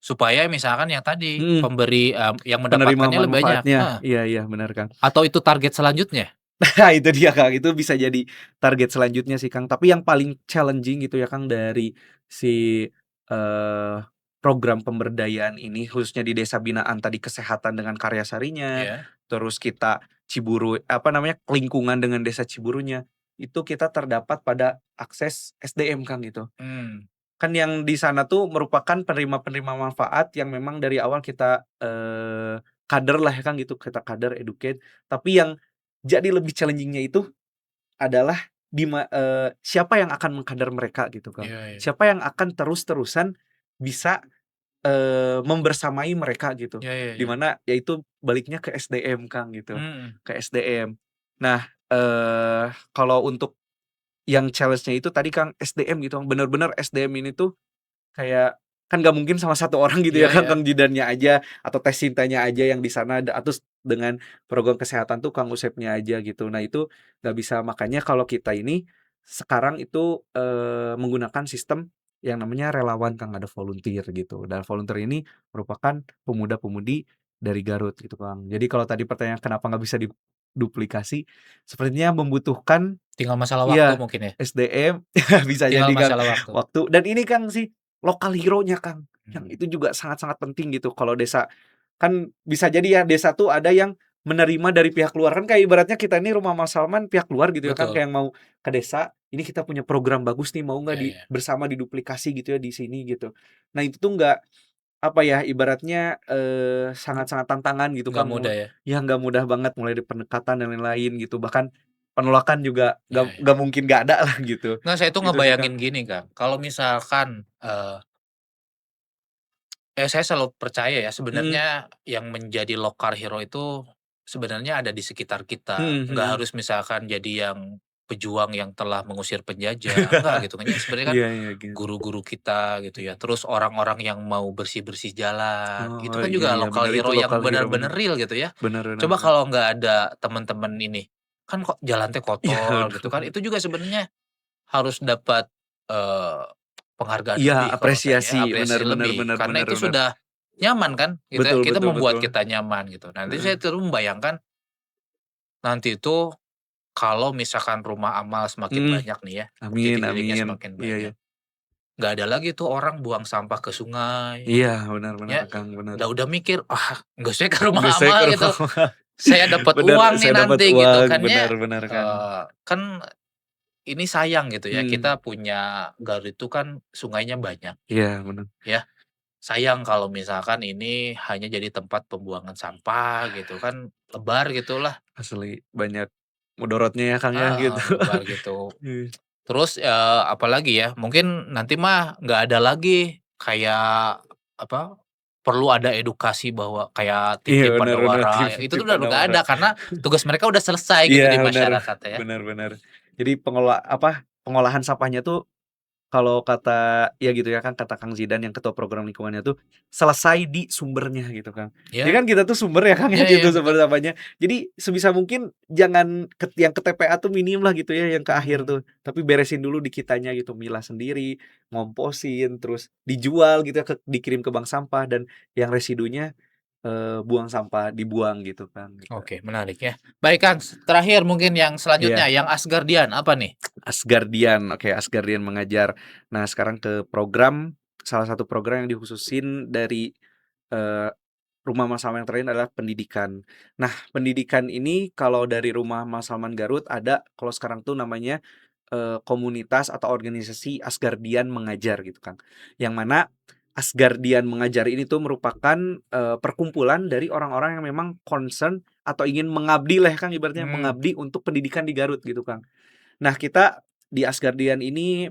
Supaya misalkan yang tadi, mhm, pemberi, yang penerima mendapatkannya lebih banyak, manfaatnya. heeh, Iya iya, benar Kang. atau itu target selanjutnya? Nah itu dia Kang, itu bisa jadi target selanjutnya sih Kang. Tapi yang paling challenging gitu ya Kang dari si, eee, program pemberdayaan ini khususnya di desa binaan tadi, kesehatan dengan karya sarinya, Iya. terus kita Ciburu apa namanya, lingkungan dengan desa Ciburunya, itu kita terdapat pada akses SDM Kang gitu. Mmm, Kan yang di sana tuh merupakan penerima-penerima manfaat yang memang dari awal kita, kader lah ya Kang gitu, kita kader, educate, tapi yang jadi lebih challenging-nya itu adalah siapa yang akan mengkader mereka gitu, Kang. iya iya. Siapa yang akan terus-terusan bisa, membersamai mereka gitu. Iya iya Di iya. mana yaitu baliknya ke SDM, Kang, gitu, Mhm, ke SDM. Nah, kalau untuk yang challenge-nya itu tadi, Kang, SDM gitu, bener-bener SDM ini tuh kayak kan nggak mungkin sama satu orang gitu ya iya Kang, iya. Kang Jidannya aja atau Teh Cintanya aja yang di sana atau dengan program kesehatan tuh Kang Usepnya aja gitu. Nah itu nggak bisa, makanya kalau kita ini sekarang itu, menggunakan sistem yang namanya relawan Kang, ada volunteer gitu. Dan volunteer ini merupakan pemuda-pemudi dari Garut gitu Kang. Jadi kalau tadi pertanyaan kenapa nggak bisa duplikasi, sepertinya membutuhkan Tinggal masalah waktu iya, mungkin ya? SDM bisa jadi Tinggal Kang, masalah waktu. waktu dan ini Kang si lokal hero-nya Kang, yang Mhm, itu juga sangat-sangat penting gitu kalau desa. Kan bisa jadi ya desa tuh ada yang menerima dari pihak luar, kan kayak ibaratnya kita ini Rumah Mas Salman pihak luar gitu ya Kang, betul. kayak yang mau ke desa, "Ini kita punya program bagus nih, mau nggak Iya iya. bersama diduplikasi gitu ya di sini," gitu. Nah itu tuh nggak, apa ya, ibaratnya, sangat-sangat tantangan gitu Nggak Kang, mudah ya? ya nggak mudah banget mulai dari pendekatan dan lain-lain gitu, bahkan penolakan juga nggak Iya iya. nggak mungkin nggak ada lah gitu. Nggak, saya tuh Itu sih Kang. ngebayangin gini Kang, kalau misalkan, saya selalu percaya ya Mhm, sebenarnya yang menjadi lokal hero itu sebenarnya ada di sekitar kita, mhm nggak mhm. harus misalkan jadi yang pejuang yang telah mengusir penjajah, enggak gitu kan ya, sebenarnya kan Iya iya gitu. guru-guru kita gitu ya, terus orang-orang yang mau bersih-bersih jalan, itu Oh, kan iya juga iya lokal bener, itu hero yang lokal hero bener. benar-benar real gitu ya. Bener bener Coba Kang. kalau nggak ada teman-teman ini, kan kok jalan teh Iya kotor gitu kan, bener. itu juga sebenarnya harus dapat, eee, penghargaan Iya lebih kalau saya ya, apresiasi, bener apresiasi bener lebih, bener karena bener itu bener. sudah nyaman kan gitu ya, Betul kita betul membuat betul. kita nyaman gitu. Nanti Heeh. saya terus membayangkan, nanti itu kalau misalkan rumah amal semakin Mhm. banyak nih ya, Amin titik-titiknya amin. semakin Iya banyak, iya. nggak ada lagi tuh orang buang sampah ke sungai, Iya benar benar ya, Kang, bener. udah mikir, "Ah, nggak usah ke rumah Geus saya ke amal gitu, rumah. saya dapat Bener, uang nih saya dapat nanti," gitu uang, kan bener ya. bener Kang. Kan ini sayang gitu ya, Mhm. kita punya Garut itu kan sungainya banyak Iya bener. ya. Sayang kalau misalkan ini hanya jadi tempat pembuangan sampah gitu kan, lebar gitulah, Asli banyak mudorotnya ya Kang ya heeh, gitu. lebar gitu. Iya. Terus, apalagi ya, mungkin nanti mah nggak ada lagi kayak apa, perlu ada edukasi bahwa kayak Iya titip bener pada bener wara, tim itu tuh tim udah nggak Pandawara. ada karena tugas mereka udah selesai gitu Iya di bener, masyarakat ya. bener bener. Jadi pengolahan sampahnya tuh kalau kata ya gitu ya kan, kata Kang Zidan yang ketua program lingkungannya tuh, selesai di sumbernya gitu Kang. Jadi Ya, kan kita tuh sumber ya Kang ya ya gitu, ya sumber betul. sampahnya. Jadi sebisa mungkin jangan yang ke TPA tuh minim lah gitu ya, yang ke akhir Mhm. tuh. Tapi beresin dulu di kitanya gitu, milah sendiri, ngomposin, terus dijual gitu ya, dikirim ke bank sampah dan yang residunya, buang sampah, dibuang gitu Kang, gitu. Oke, menarik ya. Baik Kang, terakhir mungkin yang selanjutnya, Iya. yang Asgardian apa nih? Asgardian, oke Asgardian mengajar. Nah sekarang ke program, salah satu program yang dikhususin dari, eee, Rumah Mas Salman yang terakhir adalah pendidikan. Nah, pendidikan ini kalau dari Rumah Mas Salman Garut ada, kalau sekarang tuh namanya, komunitas atau organisasi Asgardian Mengajar gitu, Kang. Yang mana Asgardian Mengajar ini tuh merupakan, perkumpulan dari orang-orang yang memang concern atau ingin mengabdi lah ya, Kang, ibaratnya Mmm, mengabdi untuk pendidikan di Garut gitu, Kang. Nah, kita di Asgardian ini,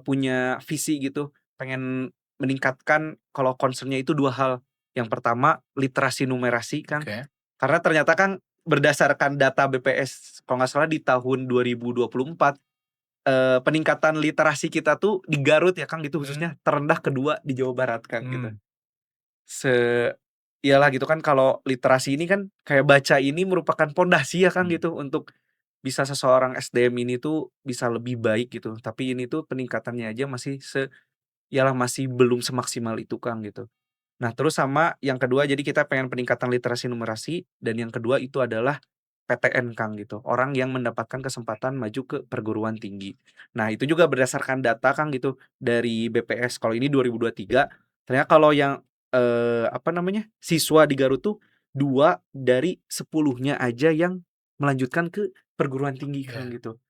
punya visi gitu, pengen meningkatkan kalau concern-nya itu 2 hal. Yang pertama, literasi numerasi, Kang. oke. Karena ternyata, Kang, berdasarkan data BPS kalau nggak salah di tahun 2024, peningkatan literasi kita tuh di Garut ya, Kang, gitu Mmm, khususnya terendah kedua di Jawa Barat, Kang, gitu. mmm, Se Iyalah gitu kan kalau literasi ini kan kayak baca ini merupakan pondasi ya, Kang, mmm, gitu untuk bisa seseorang SDM ini tuh bisa lebih baik gitu, tapi ini tuh peningkatannya aja masih belum semaksimal itu, Kang, gitu. Nah, terus sama yang kedua jadi kita pengen peningkatan literasi numerasi dan yang kedua itu adalah PTN, Kang, gitu, orang yang mendapatkan kesempatan maju ke perguruan tinggi. Nah, itu juga berdasarkan data, Kang, gitu, dari BPS, kalau ini 2023, ternyata kalau yang, apa namanya, siswa di Garut tuh 2 dari 10-nya aja yang melanjutkan ke perguruan tinggi, Kang, iya, gitu.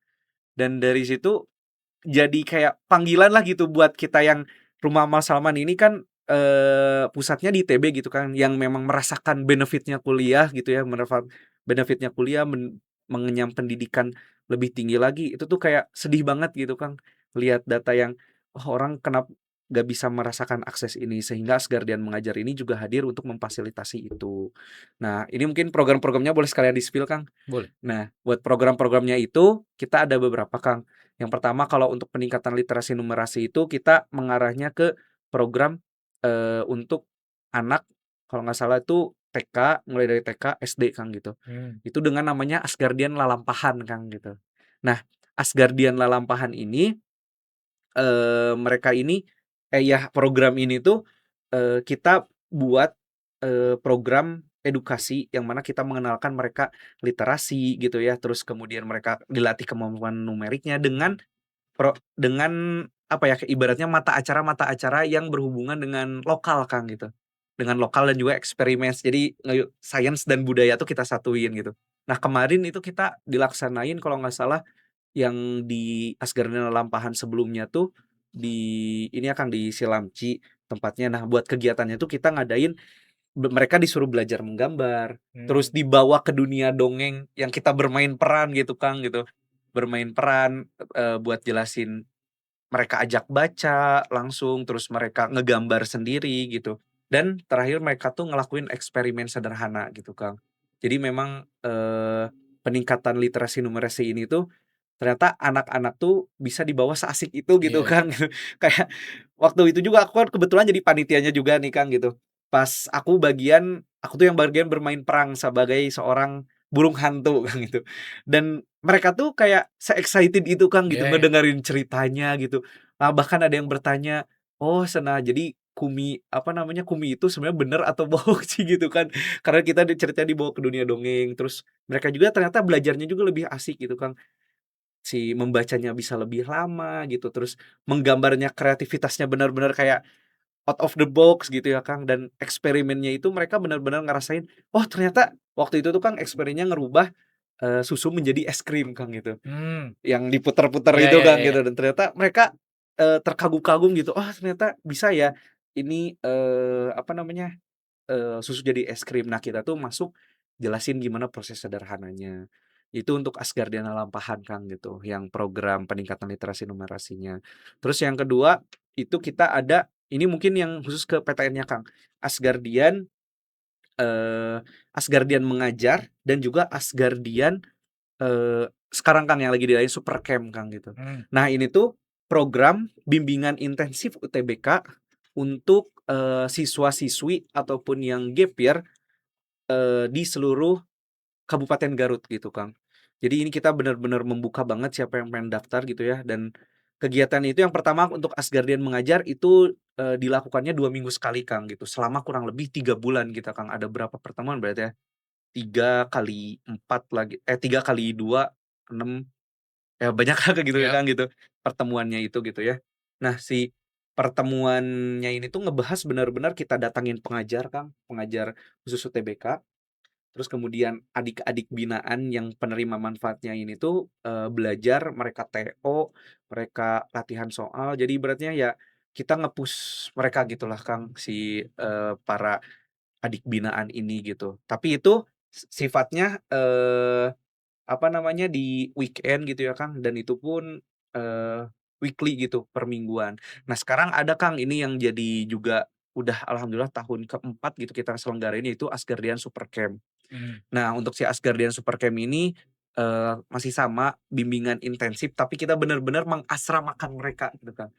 Dan dari situ jadi kayak panggilan lah gitu buat kita yang Rumah Amal Salman ini kan, pusatnya di ITB gitu kan, yang memang merasakan benefitnya kuliah gitu ya, benefitnya kuliah, mengenyam pendidikan lebih tinggi lagi, itu tuh kayak sedih banget gitu, Kang, lihat data yang, oh, orang kenapa nggak bisa merasakan akses ini, sehingga Asgardian Mengajar ini juga hadir untuk memfasilitasi itu. Nah, ini mungkin program-programnya boleh sekalian di-spill, Kang. boleh. Nah, buat program-programnya itu kita ada beberapa, Kang. Yang pertama kalau untuk peningkatan literasi numerasi itu kita mengarahnya ke program, untuk anak kalau nggak salah itu TK, mulai dari TK, SD, Kang, gitu. Mmm, Itu dengan namanya Asgardian Lalampahan, Kang, gitu. Nah, Asgardian Lalampahan ini, mereka ini ya program ini tuh, kita buat, program edukasi yang mana kita mengenalkan mereka literasi gitu ya, terus kemudian mereka dilatih kemampuan numeriknya dengan apa ya, ibaratnya mata acara yang berhubungan dengan lokal, Kang, gitu. Dengan lokal dan juga eksperimen. Jadi sains dan budaya tuh kita satuin gitu. Nah, kemarin itu kita dilaksanain kalau nggak salah yang di Asgardian Lampahan sebelumnya tuh ini ya, Kang, di Silamci tempatnya. Nah, buat kegiatannya tuh kita ngadain mereka disuruh belajar menggambar, terus mmm, dibawa ke dunia dongeng yang kita bermain peran gitu, Kang, gitu. Bermain peran, buat jelasin mereka ajak baca langsung, terus mereka ngegambar sendiri gitu. Dan terakhir mereka tuh ngelakuin eksperimen sederhana gitu, Kang. Jadi memang, peningkatan literasi numerasi ini tuh ternyata anak-anak tuh bisa dibawa seasik itu gitu, iya, Kang. Kayak waktu itu juga aku kan kebetulan jadi panitianya juga nih, Kang, gitu. Pas aku tuh yang bagian bermain perang sebagai seorang burung hantu, Kang, gitu. Dan mereka tuh kayak se-excited itu, Kang, gitu, iya, iya, ngedengerin ceritanya gitu. Nah, bahkan ada yang bertanya, "Oh, jadi apa namanya, Kumi itu sebenarnya bener atau bohong sih?" Gitu kan. Karena kita ceritanya dibawa ke dunia dongeng, terus mereka juga ternyata belajarnya juga lebih asik gitu, Kang. Membacanya bisa lebih lama gitu, terus menggambarnya kreativitasnya benar-benar kayak out of the box gitu ya, Kang, dan eksperimennya itu mereka benar-benar ngerasain, oh, ternyata waktu itu tuh, Kang, eksperimennya ngerubah, susu menjadi es krim, Kang, gitu. mmm, Yang diputer-puter iya, itu, iya, Kang, iya, iya, gitu, dan ternyata mereka, terkagum-kagum gitu, oh, ternyata bisa ya ini, apa namanya, susu jadi es krim. Nah, kita tuh masuk jelasin gimana proses sederhananya. Itu untuk Asgardiana Lampahan, Kang, gitu, yang program peningkatan literasi numerasinya. Terus yang kedua, itu kita ada ini mungkin yang khusus ke PTN-nya, Kang. Asgardian, Asgardian Mengajar dan juga Asgardian, sekarang, Kang, yang lagi diadain Super Camp, Kang, gitu. mmm, Nah, ini tuh program bimbingan intensif UTBK untuk, siswa-siswi ataupun yang gap year, di seluruh Kabupaten Garut gitu, Kang. Jadi ini kita benar-benar membuka banget siapa yang pengen daftar gitu ya, dan kegiatan itu yang pertama untuk Asgardian Mengajar itu, dilakukannya 2 minggu sekali, Kang, gitu, selama kurang lebih 3 bulan kita, Kang. Ada berapa pertemuan berarti ya, 3 kali 4 lagi 3 kali 2 6, ya banyak lah kayak gitu ya, iya, Kang, gitu, pertemuannya itu gitu ya. Nah, si pertemuannya ini tuh ngebahas benar-benar kita datangin pengajar, Kang, pengajar khusus UTBK, terus kemudian adik-adik binaan yang penerima manfaatnya ini tuh, belajar, mereka TO, mereka latihan soal, jadi ibaratnya ya kita nge-push mereka gitulah, Kang, si, para adik binaan ini gitu. Tapi itu sifatnya, apa namanya, di weekend gitu ya, Kang, dan itu pun, eee, weekly gitu, per mingguan. Nah, sekarang ada, Kang, ini yang jadi juga udah alhamdulillah tahun keempat gitu kita selenggarain, yaitu Asgardian Super Camp. Mmm. Nah, untuk si Asgardian Super Camp ini, masih sama bimbingan intensif, tapi kita benar-benar mengasramakan mereka gitu, Kang,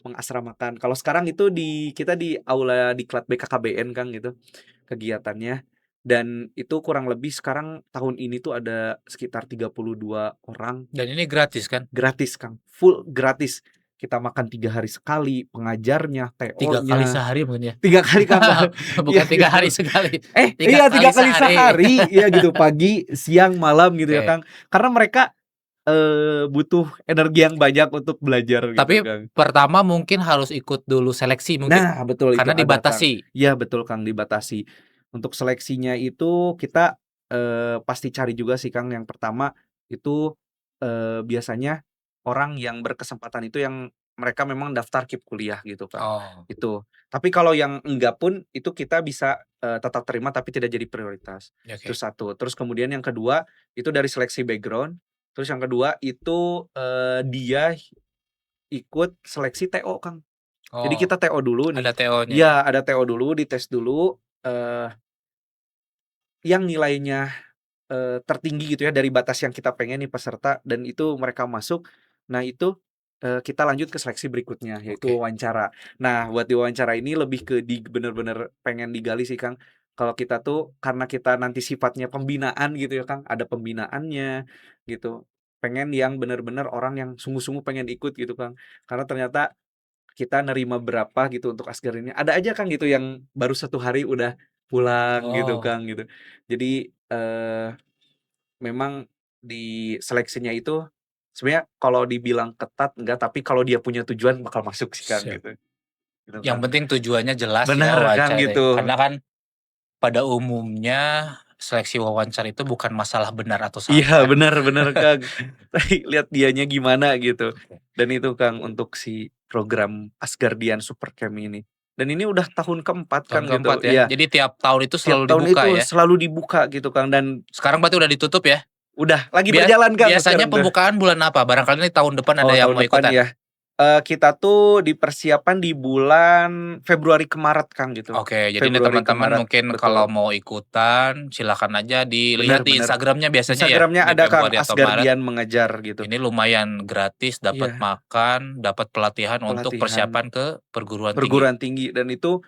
mengasramakan. Kalau sekarang itu kita di aula diklat BKKBN, Kang, gitu kegiatannya, dan itu kurang lebih sekarang tahun ini tuh ada sekitar 32 orang, Dan ini gratis kan? gratis, Kang, full gratis. Kita makan 3 hari sekali, pengajarnya, 3 kali TO-nya, sehari mungkin ya? 3 kali, Kang, iya Bukan 3 gitu. hari sekali, 3 Iya, kali 3 kali sehari. sehari, iya gitu, pagi, siang, malam gitu ya, Oke. Kang. Karena mereka, butuh energi yang banyak untuk belajar gitu, Tapi Kang. pertama mungkin harus ikut dulu seleksi mungkin? Nah, betul itu Karena ada, Kang. dibatasi? Iya betul, Kang, dibatasi. Untuk seleksinya itu kita, pasti cari juga sih, Kang, yang pertama itu, biasanya orang yang berkesempatan itu yang mereka memang daftar KIP kuliah gitu, Kang, Oh, itu. Tapi kalau yang enggak pun itu kita bisa, tetap terima tapi tidak jadi prioritas, itu oke. satu. Terus kemudian yang kedua, itu dari seleksi background, terus yang kedua itu, dia ikut seleksi TO, Kang. Jadi Oh, kita TO dulu nih, ada TO-nya ya? iya ada TO dulu, dites dulu, yang nilainya, tertinggi gitu ya dari batas yang kita pengen nih peserta dan itu mereka masuk. Nah itu, kita lanjut ke seleksi berikutnya yaitu Oke. wawancara. Nah buat di wawancara ini lebih ke bener-bener pengen digali sih, Kang. Kalau kita tuh karena kita nanti sifatnya pembinaan gitu ya, Kang, ada pembinaannya gitu. Pengen yang bener-bener orang yang sungguh-sungguh pengen ikut gitu, Kang. Karena ternyata kita nerima berapa gitu untuk Asgar ini, ada aja, Kang, gitu yang baru 1 hari udah pulang gitu, Oh, Kang, gitu. Jadi, memang di seleksinya itu sebenarnya kalau dibilang ketat enggak, tapi kalau dia punya tujuan bakal masuk sih, Kang, siap. gitu. Gitu, Yang Kang. penting tujuannya jelas ya Bener, Kang, wawancara. gitu. Karena kan pada umumnya seleksi wawancara itu bukan masalah benar atau salah Iya, kan? bener bener, Kang. Tapi lihat dianya gimana gitu. Oke. Dan itu, Kang, untuk si program Asgardian Super Camp ini. Dan ini udah tahun keempat, Tahun Kang, keempat gitu. ya? Iya. Jadi tiap tahun itu Tiap selalu tahun dibuka itu ya? selalu dibuka gitu, Kang, dan Sekarang berarti udah ditutup ya? udah lagi berjalan, Kang, Biasanya sekarang udah. pembukaan bulan apa? Barangkali nih tahun depan ada Oh, yang tahun mau depan ikutan? ya, kita tuh dipersiapkan di bulan Februari ke Maret, Kang, gitu. Oke, jadi nih Februari ke teman-teman Maret, mungkin kalau betul. mau ikutan silakan aja Bener dilihat di bener. Instagram-nya biasanya ya, Instagram-nya di ada, Kang, Februari atau Maret. Asgardian Mengajar gitu. Ini lumayan gratis, dapat Iya, makan, dapat pelatihan untuk pelatihan persiapan ke perguruan tinggi. perguruan tinggi dan itu,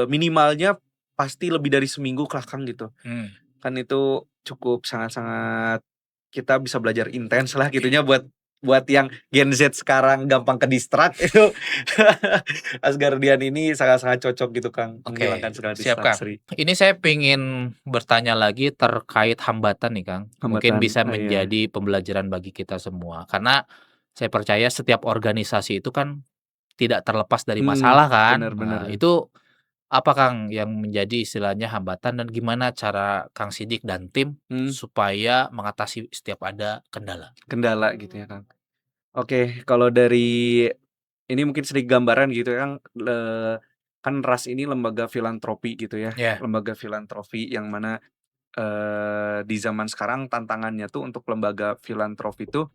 minimalnya pasti lebih dari seminggu lah, Kang, gitu. Mmm, Kan itu cukup sangat-sangat kita bisa belajar intens lah oke. gitunya buat yang Gen Z sekarang gampang ke-distract itu Asgardian ini sangat-sangat cocok gitu, Kang, menghilangkan Oke, segala siap Kang. distraksi. Ini saya pengen bertanya lagi terkait hambatan nih Kang, mungkin Hambatan, bisa iya. menjadi pembelajaran bagi kita semua. Karena saya percaya setiap organisasi itu kan tidak terlepas dari masalah kan. Bener bener, Nah, Kang. itu apa Kang yang menjadi istilahnya hambatan dan gimana cara Kang Sidik dan tim Mmm, supaya mengatasi setiap ada kendala? kendala gitu ya, Kang. Oke, kalau dari ini mungkin sedikit gambaran gitu ya, Kang, kan RAS ini lembaga filantropi gitu ya, Ya. lembaga filantropi yang mana, di zaman sekarang tantangannya tuh untuk lembaga filantropi itu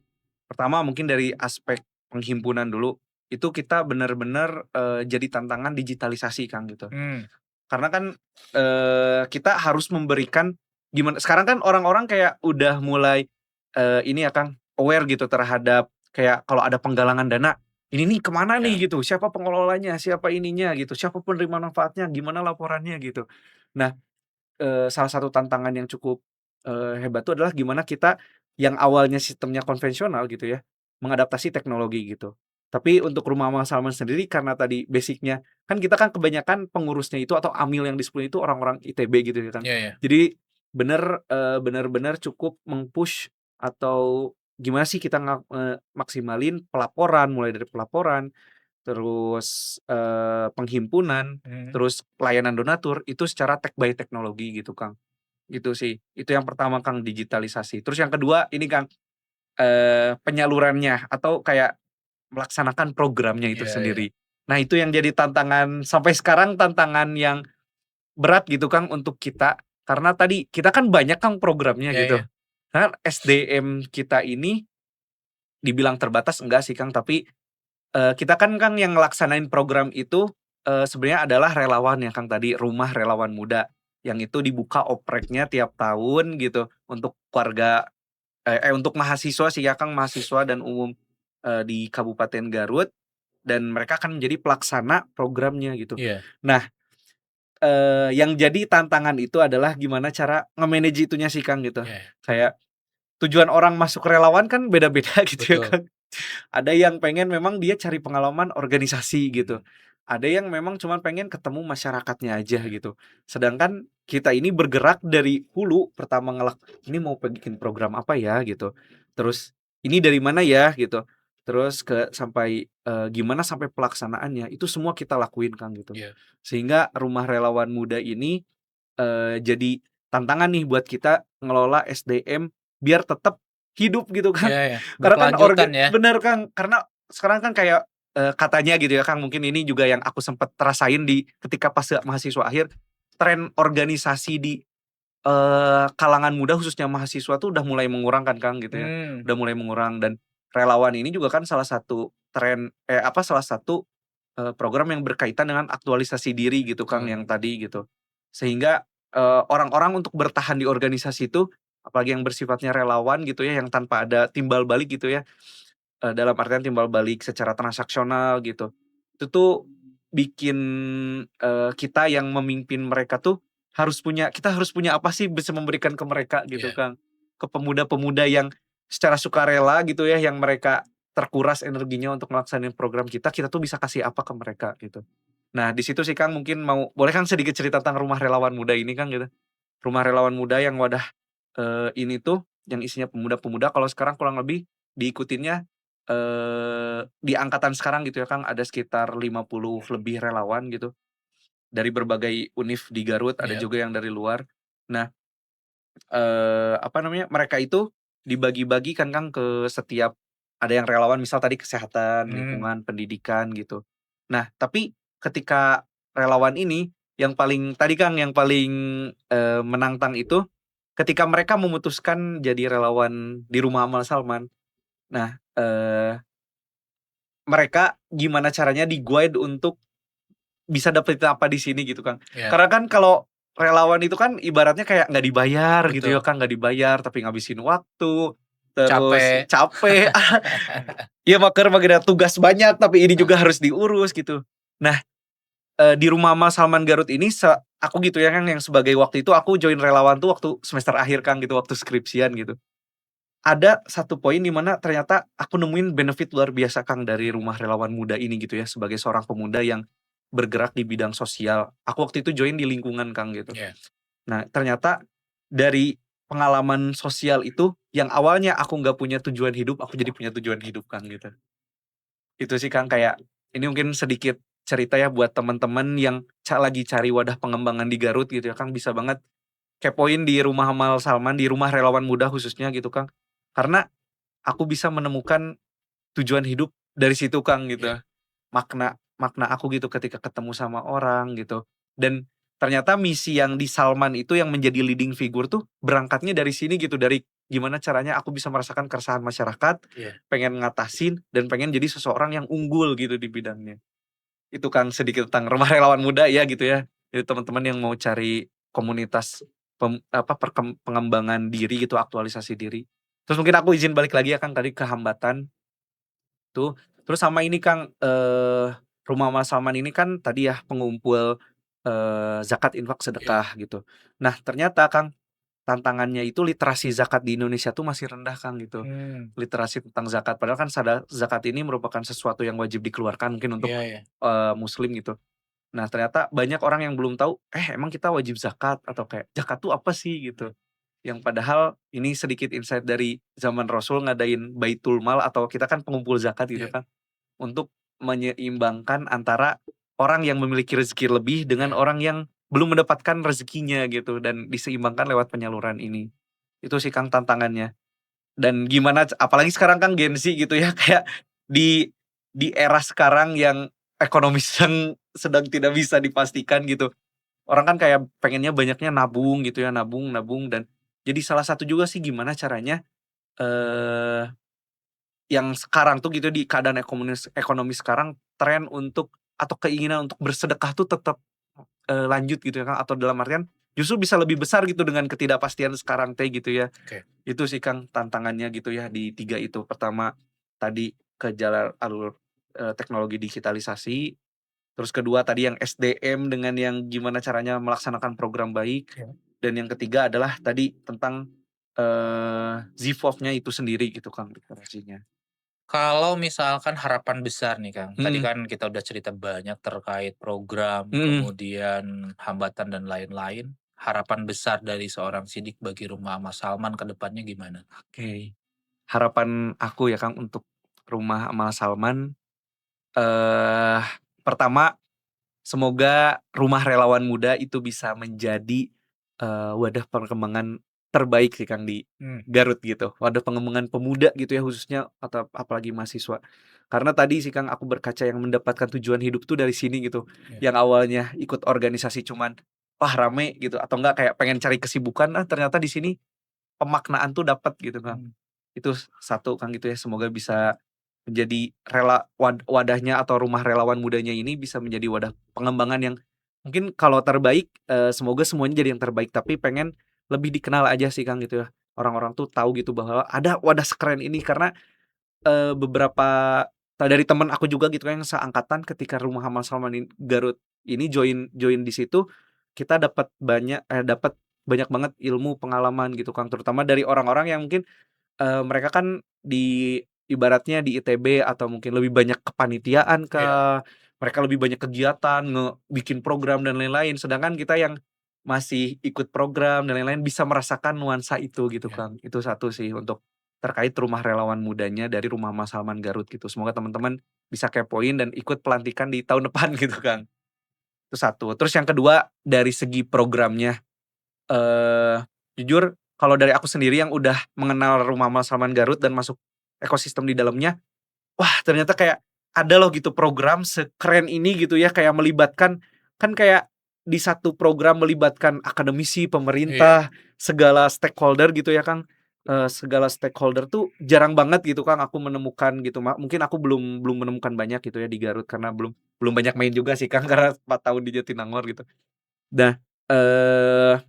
pertama mungkin dari aspek penghimpunan dulu, itu kita benar-benar, jadi tantangan digitalisasi, Kang, gitu. Mmm, Karena kan, kita harus memberikan gimana sekarang kan orang-orang kayak udah mulai, ini ya, Kang, aware gitu terhadap kayak kalau ada penggalangan dana, ini nih kemana ya. nih gitu, siapa pengelolanya, siapa ininya gitu, siapa penerima manfaatnya, gimana laporannya gitu. Nah, salah satu tantangan yang cukup, hebat itu adalah gimana kita yang awalnya sistemnya konvensional gitu ya, mengadaptasi teknologi gitu. Tapi untuk rumah Amal Salman sendiri karena tadi basic-nya kan kita kan kebanyakan pengurusnya itu atau amil yang di 10 itu orang-orang ITB gitu ya, Kang. Iya iya. Jadi bener-bener cukup meng-push atau gimana sih kita maksimalin pelaporan, mulai dari pelaporan, terus, penghimpunan, Mhm. terus pelayanan donatur, itu secara tech by teknologi gitu, Kang. Gitu sih. Itu yang pertama, Kang, digitalisasi. Terus yang kedua ini, Kang, penyalurannya atau kayak melaksanakan programnya itu Iya iya. sendiri. Nah, itu yang jadi tantangan sampai sekarang, tantangan yang berat gitu, Kang, untuk kita. Karena tadi kita kan banyak, Kang, programnya Iya gitu. iya. Karena SDM kita ini dibilang terbatas enggak sih, Kang, tapi, kita kan, Kang, yang ngelaksanain program itu, sebenarnya adalah relawan ya, Kang, tadi Rumah Relawan Muda, yang itu dibuka opreknya tiap tahun gitu untuk warga, untuk mahasiswa sih ya, Kang, mahasiswa dan umum, di Kabupaten Garut, dan mereka akan menjadi pelaksana programnya gitu. Iya. Nah, yang jadi tantangan itu adalah gimana cara nge-manage itunya sih, Kang, gitu. Iya. Kayak tujuan orang masuk relawan kan beda-beda gitu ya, Betul. Kang. Ada yang pengen memang dia cari pengalaman organisasi gitu. Mhm. Ada yang memang cuman pengen ketemu masyarakatnya aja Iya. gitu. Sedangkan kita ini bergerak dari hulu, pertama ini mau bikin program apa ya gitu. Terus ini dari mana ya gitu. Terus sampai, gimana sampai pelaksanaannya, itu semua kita lakuin, Kang, gitu. Iya. Sehingga Rumah Relawan Muda ini, jadi tantangan nih buat kita ngelola SDM biar tetap hidup gitu, Kang. Iya iya. Karena kan Berkelanjutan ya. bener, Kang, karena sekarang kan kayak, katanya gitu ya, Kang, mungkin ini juga yang aku sempet rasain ketika pas mahasiswa akhir, tren organisasi di, kalangan muda khususnya mahasiswa tuh udah mulai mengurang kan, Kang, gitu ya. Mmm. Udah mulai mengurang dan relawan ini juga kan salah satu salah satu, program yang berkaitan dengan aktualisasi diri gitu, Kang, Betul. yang tadi gitu. Sehingga, orang-orang untuk bertahan di organisasi itu, apalagi yang bersifatnya relawan gitu ya, yang tanpa ada timbal balik gitu ya, dalam artian timbal balik secara transaksional gitu. Itu tuh bikin, kita yang memimpin mereka tuh kita harus punya apa sih bisa memberikan ke mereka gitu, Iya. Kang. Ke pemuda-pemuda yang secara sukarela gitu ya, yang mereka terkuras energinya untuk melaksanain program kita tuh bisa kasih apa ke mereka gitu. Nah, di situ sih, Kang, mungkin boleh, Kang, sedikit cerita tentang Rumah Relawan Muda ini, Kang, gitu? Rumah Relawan Muda yang wadah, ini tuh yang isinya pemuda-pemuda kalau sekarang kurang lebih diikutinnya, di angkatan sekarang gitu ya, Kang, ada sekitar 50 lebih relawan gitu, dari berbagai univ di Garut, ada Iya. juga yang dari luar. Nah, apa namanya, mereka itu dibagi-bagi kan, Kang, ke setiap ada yang relawan misal tadi kesehatan, Mmm. lingkungan, pendidikan gitu. Nah, tapi ketika relawan ini yang paling tadi, Kang, yang paling, menantang itu ketika mereka memutuskan jadi relawan di Rumah Amal Salman. Nah, mereka gimana caranya di-guide untuk bisa dapetin apa di sini gitu, Kang. Iya. Karena kan kalau relawan itu kan ibaratnya kayak nggak dibayar gitu ya, Betul. Kang, nggak dibayar tapi ngabisin waktu, terus Capek. capek, iya mager tugas banyak tapi ini juga harus diurus gitu. Nah, di Rumah Amal Salman Garut ini aku gitu ya, Kang, yang sebagai waktu itu aku join relawan tuh waktu semester akhir, Kang, gitu, waktu skripsian gitu. Ada satu poin di mana ternyata aku nemuin benefit luar biasa, Kang, dari Rumah Relawan Muda ini gitu ya, sebagai seorang pemuda yang bergerak di bidang sosial. Aku waktu itu join di lingkungan, Kang, gitu. Iya. Nah, ternyata dari pengalaman sosial itu, yang awalnya aku nggak punya tujuan hidup, aku jadi punya tujuan hidup, Kang, gitu. Itu sih, Kang, kayak ini mungkin sedikit cerita ya buat teman-teman yang lagi cari wadah pengembangan di Garut gitu ya, Kang, bisa banget kepoin di Rumah Amal Salman, di Rumah Relawan Muda khususnya gitu, Kang. Karena aku bisa menemukan tujuan hidup dari situ, Kang, Iya. gitu. Makna makna aku gitu ketika ketemu sama orang gitu. Dan ternyata misi yang di Salman itu yang menjadi leading figure tuh berangkatnya dari sini gitu, dari gimana caranya aku bisa merasakan keresahan masyarakat, Iya. pengen ngatasin dan pengen jadi seseorang yang unggul gitu di bidangnya. Itu, Kang, sedikit tentang Rumah Relawan Muda ya gitu ya. Jadi teman-teman yang mau cari komunitas pengembangan diri gitu, aktualisasi diri. Terus mungkin aku izin balik lagi ya, Kang, tadi ke hambatan tuh. Terus sama ini, Kang, Rumah Mas Salman ini kan tadi ya pengumpul, zakat, infak, Iya. sedekah gitu. Nah ternyata, Kang, tantangannya itu literasi zakat di Indonesia tuh masih rendah, Kang, gitu. Mmm. Literasi tentang zakat, padahal kan zakat ini merupakan sesuatu yang wajib dikeluarkan mungkin untuk, Iya iya. muslim gitu. Nah ternyata banyak orang yang belum tahu, emang kita wajib zakat atau kayak zakat tuh apa sih gitu. Yang padahal ini sedikit insight dari zaman Rasul ngadain Baitul Mal atau kita kan pengumpul zakat gitu Iya. kan, untuk menyeimbangkan antara orang yang memiliki rezeki lebih dengan Iya. orang yang belum mendapatkan rezekinya gitu, dan diseimbangkan lewat penyaluran ini. Itu sih Kang tantangannya. Dan gimana apalagi sekarang kan Gen Z gitu ya, kayak di era sekarang yang ekonomi sedang tidak bisa dipastikan gitu. Orang kan kayak pengennya banyaknya nabung gitu ya, nabung nabung, dan jadi salah satu juga sih gimana caranya, eee, yang sekarang tuh gitu di keadaan ekonomi sekarang, tren untuk atau keinginan untuk bersedekah tuh tetap, lanjut gitu ya Kang, atau dalam artian justru bisa lebih besar gitu dengan ketidakpastian sekarang teh gitu ya. Oke. Itu sih Kang tantangannya gitu ya di 3 itu. Pertama tadi ke jalan alur, teknologi digitalisasi, terus kedua tadi yang SDM dengan yang gimana caranya melaksanakan program baik, Iya. dan yang ketiga adalah tadi tentang, ZIFOF-nya itu sendiri gitu Kang, literasinya. Kalau misalkan harapan besar nih Kang, tadi Mhm, kan kita udah cerita banyak terkait program, mhm. kemudian hambatan dan lain-lain. Harapan besar dari seorang Sidik bagi Rumah Mas Salman ke depannya gimana? Oke. Harapan aku ya Kang untuk Rumah Amal Salman, eee, pertama semoga Rumah Relawan Muda itu bisa menjadi, wadah perkembangan terbaik sih Kang di Mmm. Garut gitu, wadah pengembangan pemuda gitu ya khususnya, atau apalagi mahasiswa. Karena tadi sih Kang aku berkaca yang mendapatkan tujuan hidup tuh dari sini gitu, Iya. yang awalnya ikut organisasi cuman, wah rame gitu, atau enggak kayak pengen cari kesibukan, ternyata di sini pemaknaan tuh dapat gitu Kang. Mmm. Itu satu Kang gitu ya, semoga bisa menjadi wadahnya atau rumah relawan mudanya ini bisa menjadi wadah pengembangan yang mungkin kalau terbaik, semoga semuanya jadi yang terbaik, tapi pengen lebih dikenal aja sih Kang gitu ya. Orang-orang tuh tahu gitu bahwa ada wadah sekeren ini, karena, beberapa dari temen aku juga gitu kan yang seangkatan ketika Rumah Amal Salman Garut ini join join di situ, kita dapat banyak banget ilmu, pengalaman gitu Kang, terutama dari orang-orang yang mungkin mereka kan ibaratnya di ITB atau mungkin lebih banyak kepanitiaan Iya. kah, mereka lebih banyak kegiatan, bikin program dan lain-lain, sedangkan kita yang masih ikut program dan lain-lain bisa merasakan nuansa itu gitu, Iya. Kang. Itu satu sih untuk terkait rumah relawan mudanya dari Rumah Mas Salman Garut gitu. Semoga teman-teman bisa kepoin dan ikut pelantikan di tahun depan gitu, Kang. Itu satu. Terus yang kedua, dari segi programnya, Eee, jujur kalau dari aku sendiri yang udah mengenal Rumah Mas Salman Garut dan masuk ekosistem di dalamnya, wah ternyata kayak ada loh gitu program sekeren ini gitu ya, kayak melibatkan, kan kayak di satu program melibatkan akademisi, Iya. pemerintah, segala stakeholder gitu ya Kang, segala stakeholder tuh jarang banget gitu Kang aku menemukan gitu, mungkin aku belum belum menemukan banyak gitu ya di Garut karena belum belum banyak main juga sih Kang karena 4 tahun di Jatinangor gitu. Nah, eee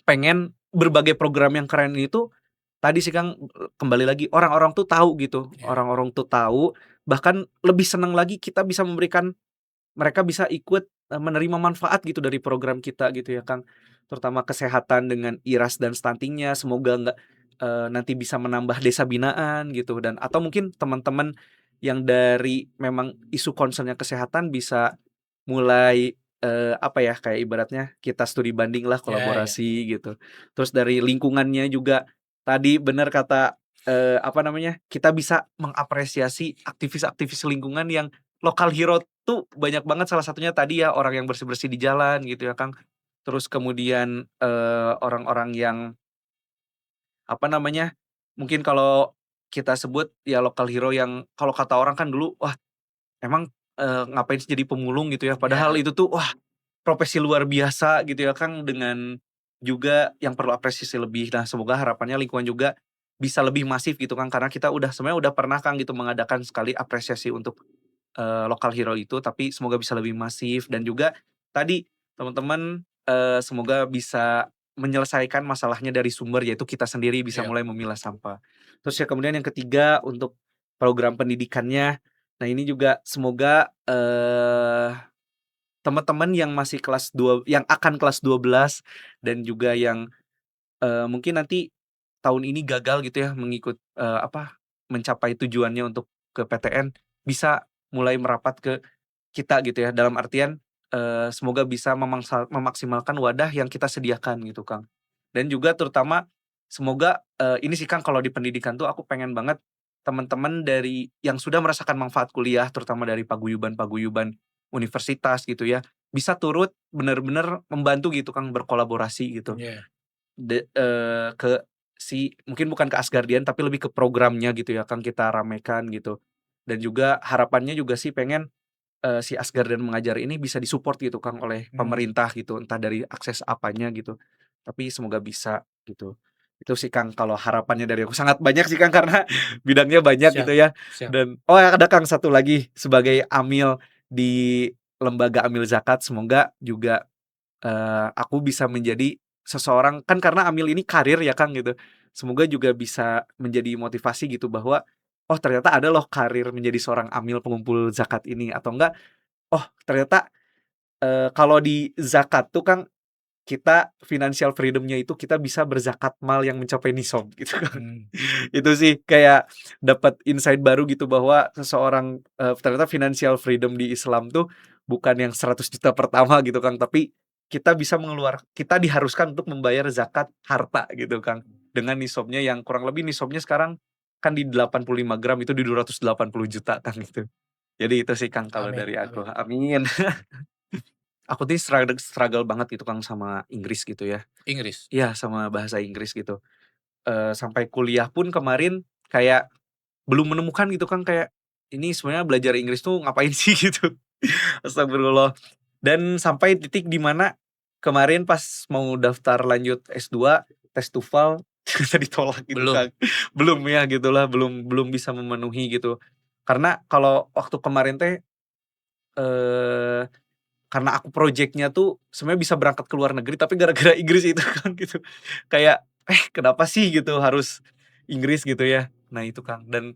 pengen berbagai program yang keren itu, tadi sih Kang, kembali lagi orang-orang tuh tahu gitu, Iya. orang-orang tuh tahu, bahkan lebih senang lagi kita bisa memberikan mereka bisa ikut, menerima manfaat gitu dari program kita gitu ya Kang. Terutama kesehatan dengan IRAS dan stuntingnya, semoga nggak, nanti bisa menambah desa binaan gitu, dan atau mungkin teman-teman yang dari memang isu concern-nya kesehatan bisa mulai, apa ya, kayak ibaratnya kita studi banding lah, Iya. Iya. kolaborasi gitu. Terus dari lingkungannya juga tadi bener kata, apa namanya, kita bisa mengapresiasi aktivis-aktivis lingkungan yang lokal hero tuh banyak banget, salah satunya tadi ya orang yang bersih-bersih di jalan gitu ya Kang. Terus kemudian, orang-orang yang apa namanya, mungkin kalau kita sebut ya lokal hero yang kalau kata orang kan dulu, wah emang, ngapain sih jadi pemulung gitu ya, padahal Iya. itu tuh wah profesi luar biasa gitu ya Kang, dengan juga yang perlu apresiasi lebih. Nah semoga harapannya lingkungan juga bisa lebih masif gitu Kang, karena kita sebenarnya udah pernah Kang gitu mengadakan sekali apresiasi untuk lokal hero itu, tapi semoga bisa lebih masif, dan juga tadi teman-teman, semoga bisa menyelesaikan masalahnya dari sumber, yaitu kita sendiri bisa Iya. mulai memilah sampah. Terus ya kemudian yang ketiga untuk program pendidikannya, nah ini juga semoga, teman-teman yang masih yang akan kelas 12 dan juga yang, mungkin nanti tahun ini gagal gitu ya mencapai tujuannya untuk ke PTN, bisa mulai merapat ke kita gitu ya, dalam artian, semoga bisa memaksimalkan wadah yang kita sediakan gitu, Kang. Dan juga terutama semoga, ini sih Kang kalau di pendidikan tuh aku pengen banget teman-teman dari yang sudah merasakan manfaat kuliah, terutama dari paguyuban-paguyuban universitas gitu ya, bisa turut bener-bener membantu gitu Kang, berkolaborasi gitu. Iya, Ke si mungkin bukan ke Asgardian, tapi lebih ke programnya gitu ya Kang, kita ramekan gitu. Dan juga harapannya juga sih pengen, si Asgardian Mengajar ini bisa disupport gitu Kang, oleh mmm, pemerintah gitu, entah dari akses apanya gitu, tapi semoga bisa gitu. Itu sih Kang, kalau harapannya dari aku, sangat banyak sih Kang, karena bidangnya banyak siap gitu ya. siap. Dan oh ada Kang, satu lagi, sebagai amil di lembaga amil zakat, semoga juga aku bisa menjadi seseorang, kan karena amil ini karir ya Kang gitu, semoga juga bisa menjadi motivasi gitu bahwa, oh ternyata ada loh karir menjadi seorang amil pengumpul zakat ini, atau enggak, oh ternyata, kalau di zakat tuh Kang, kita financial freedom-nya itu kita bisa berzakat mal yang mencapai nisab gitu Kang. Mmm, Itu sih kayak dapat insight baru gitu bahwa seseorang, ternyata financial freedom di Islam tuh bukan yang 100 juta pertama gitu Kang, tapi kita diharuskan untuk membayar zakat harta gitu Kang, dengan nisabnya yang kurang lebih nisabnya sekarang kan di 85 gram, itu di 280 juta Kang itu. Jadi itu sih Kang kalau amin dari aku, amin. amin. Aku tuh struggle banget gitu Kang sama Inggris gitu ya. Inggris? Iya, sama bahasa Inggris gitu. Sampai kuliah pun kemarin kayak belum menemukan gitu Kang, kayak ini sebenarnya belajar Inggris tuh ngapain sih gitu. Astagfirullah. Dan sampai titik di mana kemarin pas mau daftar lanjut S2, tes TOEFL ternyata ditolak gitu Belum? Kang. Belum ya gitulah, belum belum bisa memenuhi gitu. Karena kalau waktu kemarin teh, eee, karena aku projeknya tuh sebenarnya bisa berangkat ke luar negeri, tapi gara-gara Inggris itu Kang gitu. Kayak, kenapa sih gitu harus Inggris gitu ya. Nah itu Kang, dan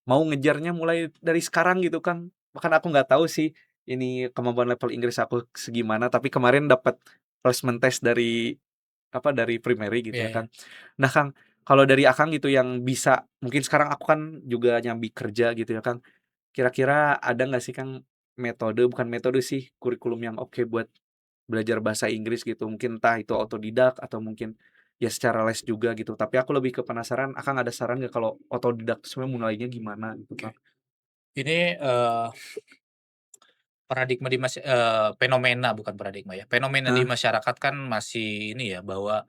mau ngejarnya mulai dari sekarang gitu Kang. Bahkan aku nggak tahu sih ini kemampuan level Inggris aku segimana, tapi kemarin dapat placement test dari apa, dari Primary gitu Iya ya iya. Kang. Nah Kang, kalau dari Akang gitu yang bisa, mungkin sekarang aku kan juga nyambi kerja gitu ya Kang. Kira-kira ada nggak sih Kang metode, bukan metode sih, kurikulum yang oke buat belajar bahasa Inggris gitu? Mungkin entah itu otodidak atau mungkin ya secara les juga gitu. Tapi aku lebih ke penasaran, Akang ada saran nggak kalau otodidak tuh sebenarnya mulainya gimana gitu Oke. Kang? Ini, paradigma fenomena bukan paradigma ya, fenomena di Heeh. masyarakat kan masih ini ya, bahwa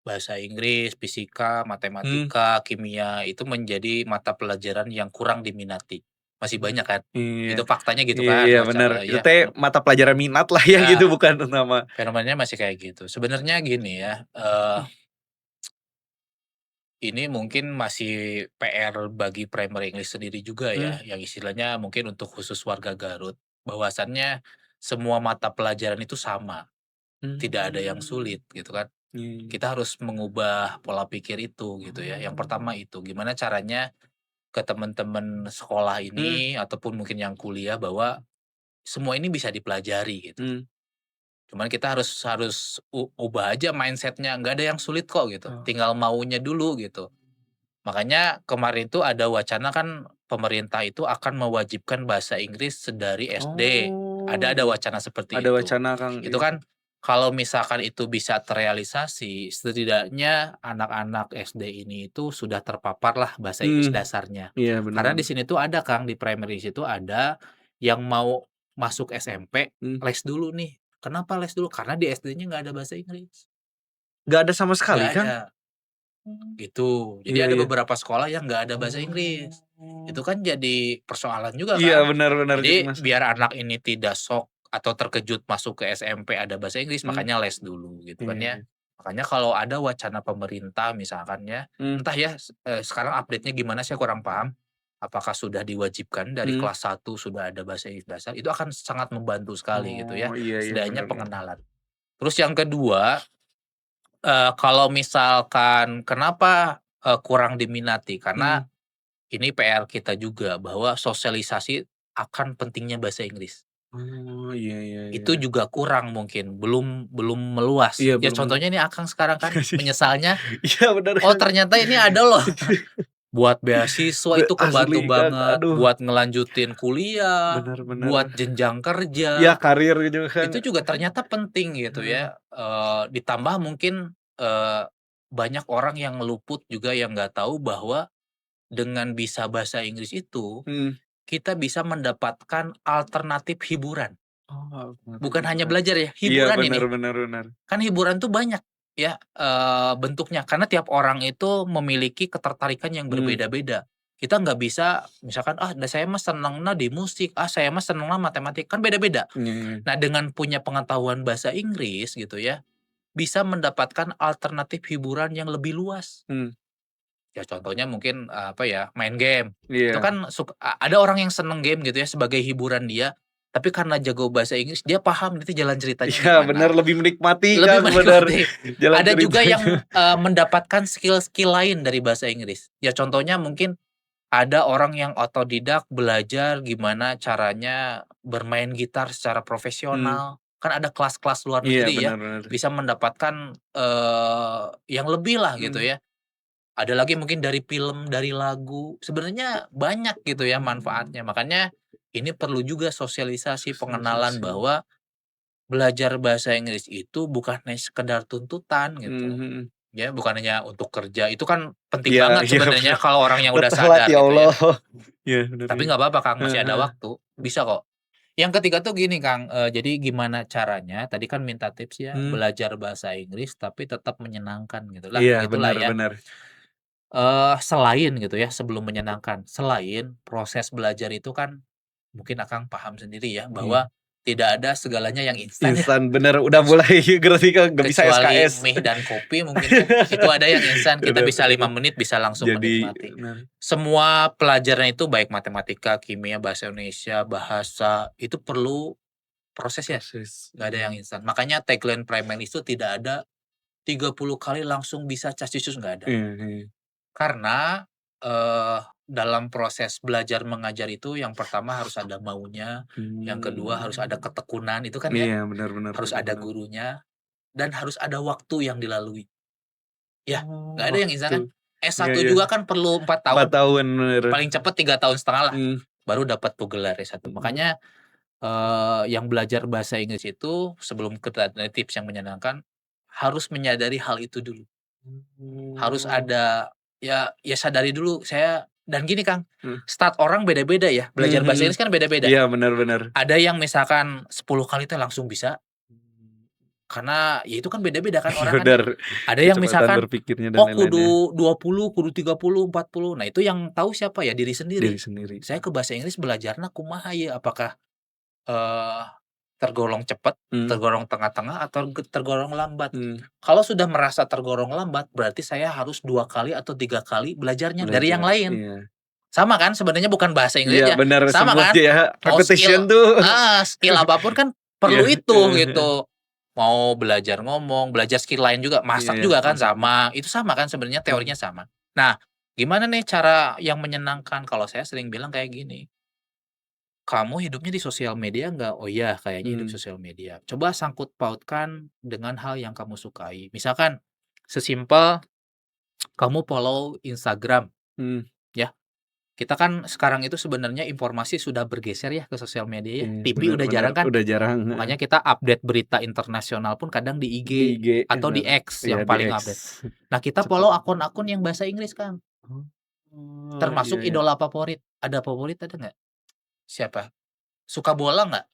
bahasa Inggris, fisika, Mmm, matematika, kimia itu menjadi mata pelajaran yang kurang diminati. Masih banyak kan? iya. Itu faktanya gitu Iya kan, iya bener. Itu ya teh mata pelajaran minat lah ya gitu, ya bukan utama. fenomenanya masih kayak gitu. Sebenarnya gini ya, ini mungkin masih PR bagi primary English sendiri juga Mmm, ya, yang istilahnya mungkin untuk khusus warga Garut, bahwasannya semua mata pelajaran itu sama, tidak ada yang mmm, sulit gitu kan. iya iya. Kita harus mengubah pola pikir itu gitu ya. Yang pertama itu, gimana caranya ke teman-teman sekolah Mhm, ini ataupun mungkin yang kuliah bahwa semua ini bisa dipelajari gitu. mmm. Cuman kita harus harus ubah aja mindsetnya, nggak ada yang sulit kok gitu, Oh. tinggal maunya dulu gitu. Makanya kemarin itu ada wacana kan pemerintah itu akan mewajibkan bahasa Inggris sedari SD, Oh, ada wacana seperti ada itu. wacana Kang, Itu iya. kan kalau misalkan itu bisa terrealisasi, setidaknya anak-anak SD ini itu sudah terpapar lah bahasa Inggris Mmm, dasarnya. iya bener Karena di bener. sini tuh ada Kang, di primary situ ada yang mau masuk SMP, Mmm, les dulu nih. Kenapa les dulu? Karena di SD-nya nggak ada bahasa Inggris, nggak ada sama sekali nggak Kang? ada. Gitu. Jadi Iya ada iya. beberapa sekolah yang nggak ada bahasa Inggris. Oh. Itu kan jadi persoalan juga Iya kan. benar benar, jadi Jadi masalah. biar anak ini tidak syok atau terkejut masuk ke SMP ada bahasa Inggris, Mmm, makanya les dulu gitu kan iya ya. iya. Makanya kalau ada wacana pemerintah misalkan ya, Mmm, entah ya sekarang update-nya gimana saya kurang paham. Apakah sudah diwajibkan dari mhm. kelas 1 sudah ada bahasa Inggris dasar, itu akan sangat membantu sekali gitu Oh, ya, iya iya, setidaknya bener bener. pengenalan. Terus yang kedua, kalau misalkan kenapa, kurang diminati, karena Mhm. ini PR kita juga bahwa sosialisasi akan pentingnya bahasa Inggris. Oh, iya iya iya. Itu juga kurang mungkin, belum belum meluas. Iya Ya belum contohnya ini Akang sekarang kan sih. menyesalnya, Iya bener "Oh Kang. ternyata ini ada loh, buat beasiswa itu kebantu Asli Kang, banget, aduh, buat ngelanjutin kuliah, bener bener. buat jenjang Iya kerja." karir gitu kan. Itu juga ternyata penting gitu Heeh. ya, ditambah mungkin, banyak orang yang luput juga yang nggak tahu bahwa dengan bisa bahasa Inggris itu, Mhm. kita bisa mendapatkan alternatif hiburan. Oh, alternatif Bukan hanya hiburan. belajar ya, Iya, hiburan benar ini. benar benar. Kan hiburan tuh banyak ya, bentuknya, karena tiap orang itu memiliki ketertarikan yang Mmm, berbeda-beda. Kita nggak bisa misalkan, "Ah, saya mah senengna di musik, ah, saya mah senengna matematik," kan beda-beda. iya iya. Nah, dengan punya pengetahuan bahasa Inggris gitu ya, bisa mendapatkan alternatif hiburan yang lebih luas. Mmm, Ya contohnya mungkin, apa ya, main game. Itu iya. kan ada orang yang seneng game gitu ya sebagai hiburan dia, tapi karena jago bahasa Inggris dia paham nanti jalan ceritanya Iya, benar, gimana. lebih menikmati Lebih kan, benar, menikmati. jalan Ada juga ceritanya. yang, mendapatkan skill-skill lain dari bahasa Inggris. Ya contohnya mungkin ada orang yang otodidak belajar gimana caranya bermain gitar secara Mmm, profesional. Kan ada kelas-kelas luar iya, negeri ya, benar benar. bisa mendapatkan, yang lebih lah gitu Mhm. ya. Ada lagi mungkin dari film, dari lagu, sebenarnya banyak gitu ya manfaatnya. Makanya ini perlu juga sosialisasi pengenalan Sosialisasi. bahwa belajar bahasa Inggris itu bukan hanya sekedar tuntutan Mmm, gitu, mhm. ya bukan hanya untuk kerja, itu kan penting Iya banget iya, sebenarnya benar. kalau orang yang Udah udah telat, sadar ya gitu ya. Allah. Iya, benar Tapi iya. nggak apa-apa Kang, Heeh masih ada heeh. waktu, bisa kok. Yang ketiga tuh gini Kang, jadi gimana caranya, tadi kan minta tips ya, Mmm, belajar bahasa Inggris tapi tetap menyenangkan gitu. Lah iya, gitulah benar ya, benar. selain gitu ya, sebelum menyenangkan, selain proses belajar itu kan mungkin Akang paham sendiri ya, Iya. bahwa tidak ada segalanya yang instan ya. Instan, bener, udah mulai ngerti kan, nggak bisa Kecuali SKS. mie dan kopi mungkin ya, itu ada yang instan kita Bener bisa 5 bener. menit bisa langsung Jadi menikmati. bener, Semua pelajaran itu baik matematika, kimia, bahasa Indonesia, bahasa, itu perlu proses ya, proses, nggak ada yang instan. Makanya tagline Primal itu tidak ada 30 kali langsung bisa cas cius nggak ada. iya iya. Karena, dalam proses belajar mengajar itu yang pertama harus ada maunya, yang kedua harus ada Mmm. ketekunan itu kan ya, Iya, bener bener harus bener ada bener. gurunya, dan harus ada waktu yang dilalui. Ya, Oh, nggak ada yang instan waktu. kan. Iya S1 iya. juga kan perlu 4 4 tahun, tahun, bener. paling cepet 3,5 tahun lah, Mmm, baru dapat tuh gelar S1. mhm. Makanya, yang belajar bahasa Inggris itu sebelum kita ada tips yang menyenangkan, harus menyadari hal itu dulu. Harus Oh. ada, ya sadari dulu saya dan gini Kang, Mmm, start orang beda-beda ya, mhm belajar bahasa mhm. Inggris kan beda-beda. Iya, bener bener. Ada yang misalkan 10 kali teh langsung bisa, karena ya itu kan beda-beda kan orang kan ya. Bener, Ada yang kecepatan misalkan, berpikirnya dan oh lain-lainnya. kudu 20, kudu 30, 40. Nah itu yang tahu siapa ya, diri Diri sendiri. sendiri. Saya ke bahasa Inggris belajarna kumaha ye, apakah, eee, tergolong cepat, Mmm, tergolong tengah-tengah, atau tergolong lambat. mmm, Kalau sudah merasa tergolong lambat, berarti saya harus 2 kali atau 3 kali belajarnya dari yang belajar, lain. iya. Sama kan sebenarnya bukan bahasa Iya, Inggrisnya, bener, sama semua kan? ya, Mau repetition tuh. skill apapun kan Iya, perlu itu heeh heeh. gitu. Mau belajar ngomong, belajar skill lain juga, Iya masak ya, juga kan masak juga. sama, itu sama kan sebenarnya Mhm, teorinya sama. Nah, gimana nih cara yang menyenangkan? Kalau saya sering bilang kayak gini, "Kamu hidupnya di sosial media nggak?" "Oh iya, kayaknya hidup mmm, sosial media." Coba sangkut pautkan dengan hal yang kamu sukai. Misalkan sesimpel kamu follow Instagram, mmm, ya. Kita kan sekarang itu sebenarnya informasi sudah bergeser ya ke sosial media ya, iya, TV bener udah bener, jarang kan, udah jarang, heeh. makanya kita update berita internasional pun kadang di IG Di IG, atau di bener. X Iya, yang di paling X. update. Nah, kita Cepet. follow akun-akun yang bahasa Inggris, Kang, Oh, iya termasuk iya. idola favorit. Ada favorit ada nggak? Siapa? Suka bola nggak?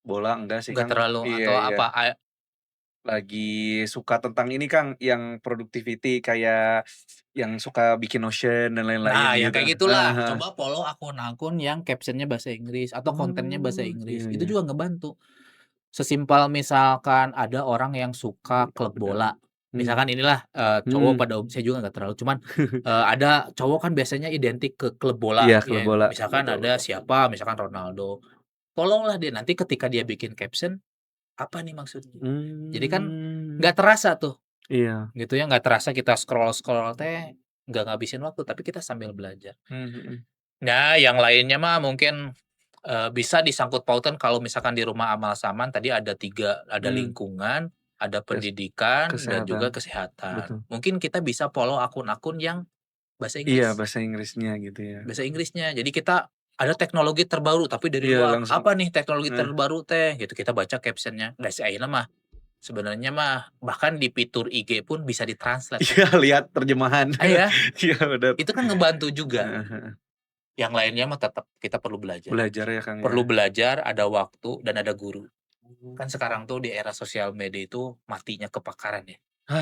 Bola enggak sih, Nggak Kang. terlalu Iya atau iya. apa, Lagi suka tentang ini, Kang, yang productivity kayak yang suka bikin Notion dan lain-lain nah, yang gitu. kayak Heeh gitulah. heeh. Coba follow akun-akun yang caption-nya bahasa Inggris atau kontennya bahasa Oh, Inggris, iya itu iya. juga ngebantu. Sesimpel misalkan ada orang yang suka klub bola, Mmm, misalkan inilah, cowok mhm. pada saya juga nggak terlalu, cuman, ada cowok kan biasanya identik ke klub bola, Iya, klub ya bola, misalkan betul ada betul. siapa, misalkan Ronaldo, follow-lah dia, nanti ketika dia bikin caption, apa nih maksudnya. Jadi kan Mmm, nggak terasa tuh, iya. gitu ya, nggak terasa kita scroll-scroll teh, nggak ngabisin waktu, tapi kita sambil belajar. Mmm, mhm. Nah, yang lainnya mah mungkin, bisa disangkut pautkan kalau misalkan di rumah amal saman tadi ada 3, ada Mmm, lingkungan, ada kes pendidikan, dan kesehatan, juga kesehatan. betul. Mungkin kita bisa follow akun-akun yang bahasa Iya, Inggris, bahasa Inggrisnya gitu ya. bahasa Inggrisnya. Jadi kita ada teknologi terbaru tapi dari Iya, luar, langsung "Apa nih teknologi heeh. terbaru teh?" Gitu, kita baca caption-nya. Da si ayeuna mah Sebenarnya mah bahkan di fitur IG pun bisa di-translate kan. Iya, lihat terjemahan. Iya, Iya, bener. itu kan ngebantu juga. Heeh heeh. Yang lainnya mah tetap kita perlu belajar. Belajar ya, Kang, Perlu ya? belajar, ada waktu, dan ada guru. Oh. Kan sekarang tuh di era sosial media itu matinya kepakaran ya.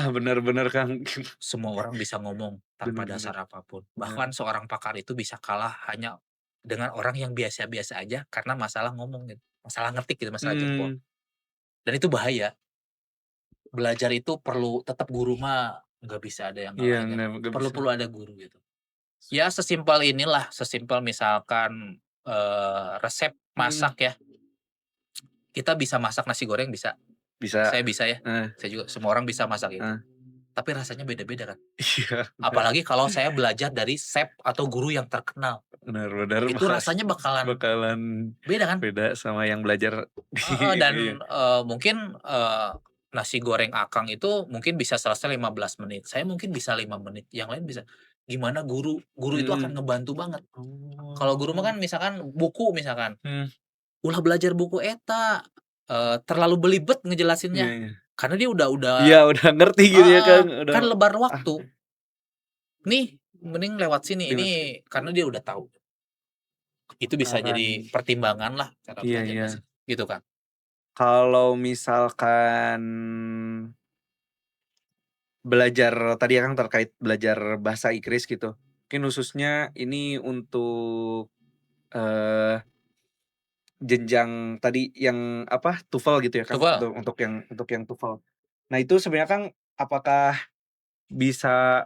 Bener bener, Kang. Semua orang bisa ngomong tanpa Bener bener. dasar apapun. Nah, Bahkan seorang pakar itu bisa kalah hanya dengan orang yang biasa-biasa aja karena masalah ngomong gitu, masalah ngetik gitu, masalah jempol. mhm, Dan itu bahaya. Belajar itu perlu tetap guru mah nggak bisa ada yang iya, ngalahin ya. nggak Perlu bisa. perlu ada guru gitu. Ya sesimpel inilah, sesimpel misalkan, resep Mhm, masak ya, kita bisa masak nasi goreng bisa, bisa. saya bisa ya, Heeh saya juga, semua orang bisa masak itu. heeh. Tapi rasanya beda-beda kan. Iya, bener. Apalagi kalau saya belajar dari chef atau guru yang terkenal, Bener bener, itu rasanya bakalan bakalan beda kan. beda sama yang belajar di Heeh, ini dan, ya. mungkin, nasi goreng Akang itu mungkin bisa selesai 15 menit, saya mungkin bisa 5 menit, yang lain bisa gimana guru guru itu akan Mhm. ngebantu banget. Kalau guru mah Oh. kan misalkan buku misalkan, Mmm, ulah belajar buku eta, terlalu belibet iya ngejelasinnya, iya. karena dia udah Iya, udah ngerti gitu ya, heeh, Kang, udah kan lebar ah, waktu. Nih, mending lewat sini, ini dengan karena dia udah tahu. Itu bisa sekarang. jadi pertimbangan lah cara Iya belajarnya sih, iya. gitu kan. Kalau misalkan belajar tadi ya, Kang, terkait belajar bahasa Inggris gitu, mungkin khususnya ini untuk, eee, jenjang tadi yang apa, TOEFL gitu ya, Kang, Coba untuk yang TOEFL. Nah, itu sebenarnya, Kang, apakah bisa,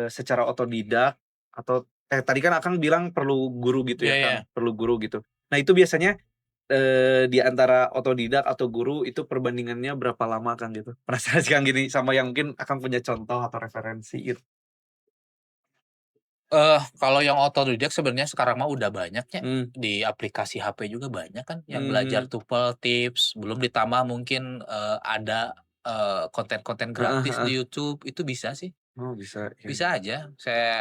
secara otodidak atau tadi kan Akang bilang perlu guru gitu iya ya, iya. Kang, perlu guru gitu. Nah, itu biasanya, di antara otodidak atau guru itu perbandingannya berapa lama, Kang, gitu? Penasaran sih, Kang, gini, sama yang mungkin Akang punya contoh atau referensi gitu. Kalau yang otodidak sebenarnya sekarang mah udah banyak ya, Mmm, di aplikasi HP juga banyak kan yang belajar mmm, TOEFL tips, belum ditambah mungkin, ada, konten-konten heeh gratis heeh. di YouTube, itu bisa sih, Oh, bisa, iya iya. bisa aja. Saya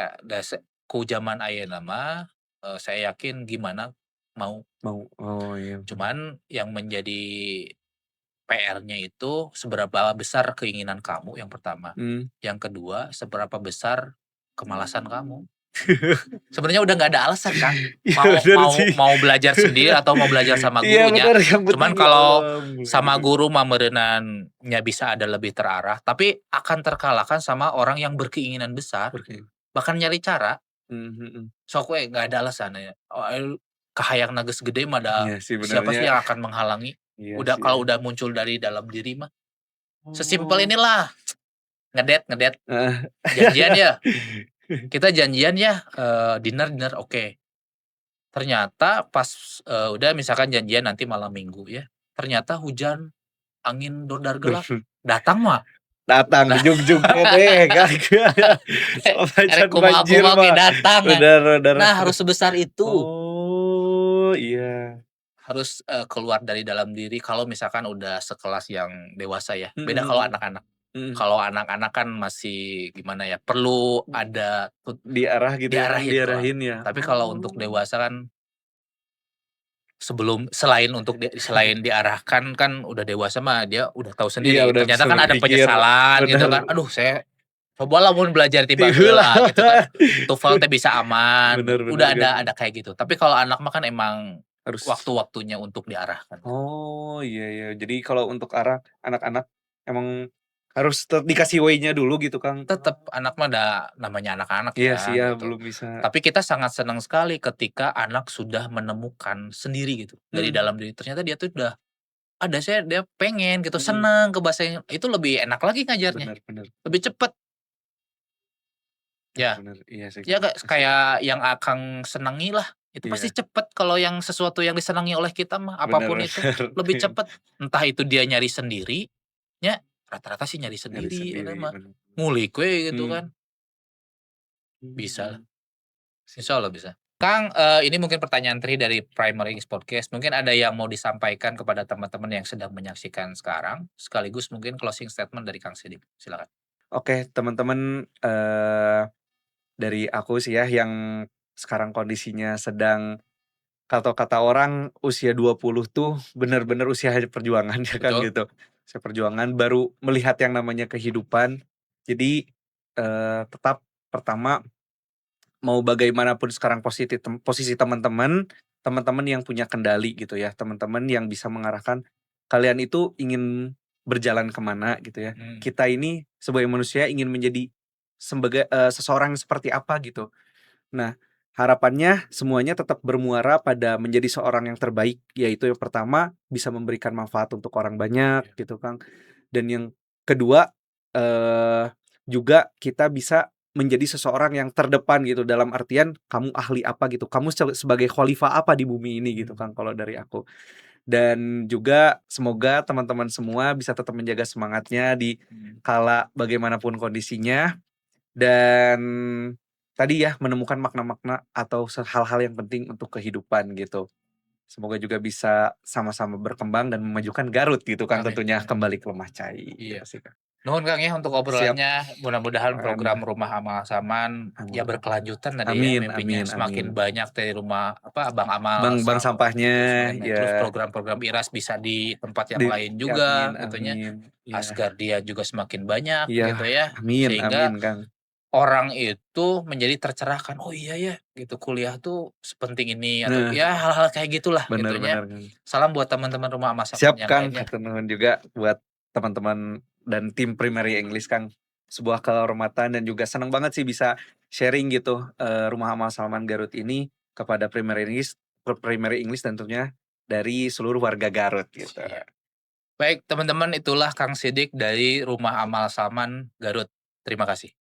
ku zaman ayeuna mah, saya yakin gimana mau. Mau oh, iya, bener. Cuman yang menjadi PR-nya itu seberapa besar keinginan kamu yang pertama, Mmm. yang kedua seberapa besar kemalasan kamu. Sebenarnya udah nggak ada alasan, Kang, Iya, mau bener mau sih. mau belajar sendiri atau mau belajar sama Iya, gurunya. bener, yang penting, Cuman kalau mulai sama gitu. guru mah meureunannya bisa ada lebih terarah, tapi akan terkalahkan sama orang yang berkeinginan besar, Oke. bahkan nyari cara, Mhm mhm. sok we nggak ada alasan ya, kahayangna geus gede mah da Iya sih siapa benernya, sih yang akan menghalangi? iya Udah sih ya. kalau udah muncul dari dalam diri mah, sesimpel Oh. inilah, ngedate ngedate, Heeh. janjian ya, kita janjian ya, dinner dinner, oke. Ternyata pas, udah misalkan janjian nanti malam Minggu ya, ternyata hujan, angin dodar gelap, datang mah Datang lah ujug-ujugnya deh kagak kalau arek macan banjir kumaha-kumaha ge mah, datang, bener bener. nah harus sebesar itu, Oh, iya. harus, keluar dari dalam diri kalau misalkan udah sekelas yang dewasa ya, Mhm beda kalau mhm. anak-anak. Mhm. Kalau anak-anak kan masih gimana ya, perlu ada Diarah gitu ya, Kang, diarahin kalau anak. diarahin ya? Tapi kalau untuk Oh. dewasa kan sebelum selain untuk selain diarahkan kan udah dewasa mah dia udah tahu Iya, sendiri, udah bisa ternyata kan ada berpikir, penyesalan gitu bener. kan, "Aduh saya cobalah mun belajar ti Tihulah. baheula," gitu kan, "TOEFL teh bisa aman," Bener bener udah kan, ada kayak gitu. Tapi kalau anak mah kan emang harus waktu-waktunya untuk diarahkan kan. oh, iya iya. Jadi kalau untuk arah anak-anak emang harus dikasih way-nya dulu gitu, Kang? Tetep anak mah namanya anak-anak Iya sih ya ya, gitu. belum bisa Tapi kita sangat senang sekali ketika anak sudah menemukan sendiri gitu, dari mhm, dalam diri, ternyata dia tuh udah ada saya dia pengen gitu, mhm, seneng ke bahasa itu lebih enak lagi ngajarnya, bener bener lebih cepet. bener Ya, bener, iya sih, ya Kang, asik. kayak yang Akang senangi lah, itu pasti Iya, cepet kalau yang sesuatu yang disenangi oleh kita mah, bener apapun itu, bener, lebih cepet. Entah itu dia nyari sendiri, nya rata-rata sih nyari nyari sendiri sendiri, orang mah, bener. ngulik we gitu Mmm, kan, bisalah, mhm, sip. insyaallah bisa. Kang, ini mungkin pertanyaan dari Primary English Podcast, mungkin ada yang mau disampaikan kepada teman-teman yang sedang menyaksikan sekarang, sekaligus mungkin closing statement dari Kang Sidik, silakan. Oke, teman-teman, dari aku sih ya yang sekarang kondisinya sedang kalau kata orang usia 20 tuh bener-bener usia perjuangan ya, Kang, Betul? gitu. seperjuangan, baru melihat yang namanya kehidupan. Jadi, tetap pertama, mau bagaimanapun sekarang posisi teman-teman, teman-teman yang punya kendali gitu ya, teman-teman yang bisa mengarahkan kalian itu ingin berjalan kemana gitu ya. Mhm. Kita ini sebagai manusia ingin menjadi seseorang yang seperti apa gitu. Nah, harapannya semuanya tetap bermuara pada menjadi seorang yang terbaik, yaitu yang pertama bisa memberikan manfaat untuk orang banyak Iya. gitu, Kang. Dan yang kedua, eee, juga kita bisa menjadi seseorang yang terdepan gitu, dalam artian kamu ahli apa gitu, kamu sebagai khalifah apa di bumi ini gitu, Mhm. Kang, kalau dari aku. Dan juga semoga teman-teman semua bisa tetap menjaga semangatnya di Mhm. kala bagaimanapun kondisinya, dan tadi ya, menemukan makna-makna atau hal-hal yang penting untuk kehidupan gitu. Semoga juga bisa sama-sama berkembang dan memajukan Garut gitu kan, Amin tentunya amin. kembali ke Lemah Cai Iya. gitu sih, Kak. Nuhun Kang ya untuk Siap. obrolannya, mudah-mudahan program Rumah Amal Saman ya Amin. berkelanjutan tadi ya Amin mimpinya, amin semakin amin. banyak dari rumah apa, Abang Amal Bank sampahnya, gitu semakin banyak, terus ya. program-program IRAS bisa di tempat yang Di lain juga amin gitu nya, amin, iya. Asgardia juga semakin banyak Iya, gitu ya, amin amin, sehingga Kang. orang itu menjadi tercerahkan, "Oh iya ya, gitu kuliah tuh sepenting ini," atau Nah, ya hal-hal kayak gitulah bener gitunya. bener, Kang. Salam buat teman-teman Rumah Amal Saman Siap, yang Kang, lainnya. hatur nuhun juga buat teman-teman dan tim Primary English, Kang. Sebuah kehormatan dan juga senang banget sih bisa sharing gitu, Rumah Amal Saman Garut ini kepada Primary English tentunya dari seluruh warga Garut gitu. Siap. Baik teman-teman, itulah Kang Sidik dari Rumah Amal Saman Garut. Terima kasih.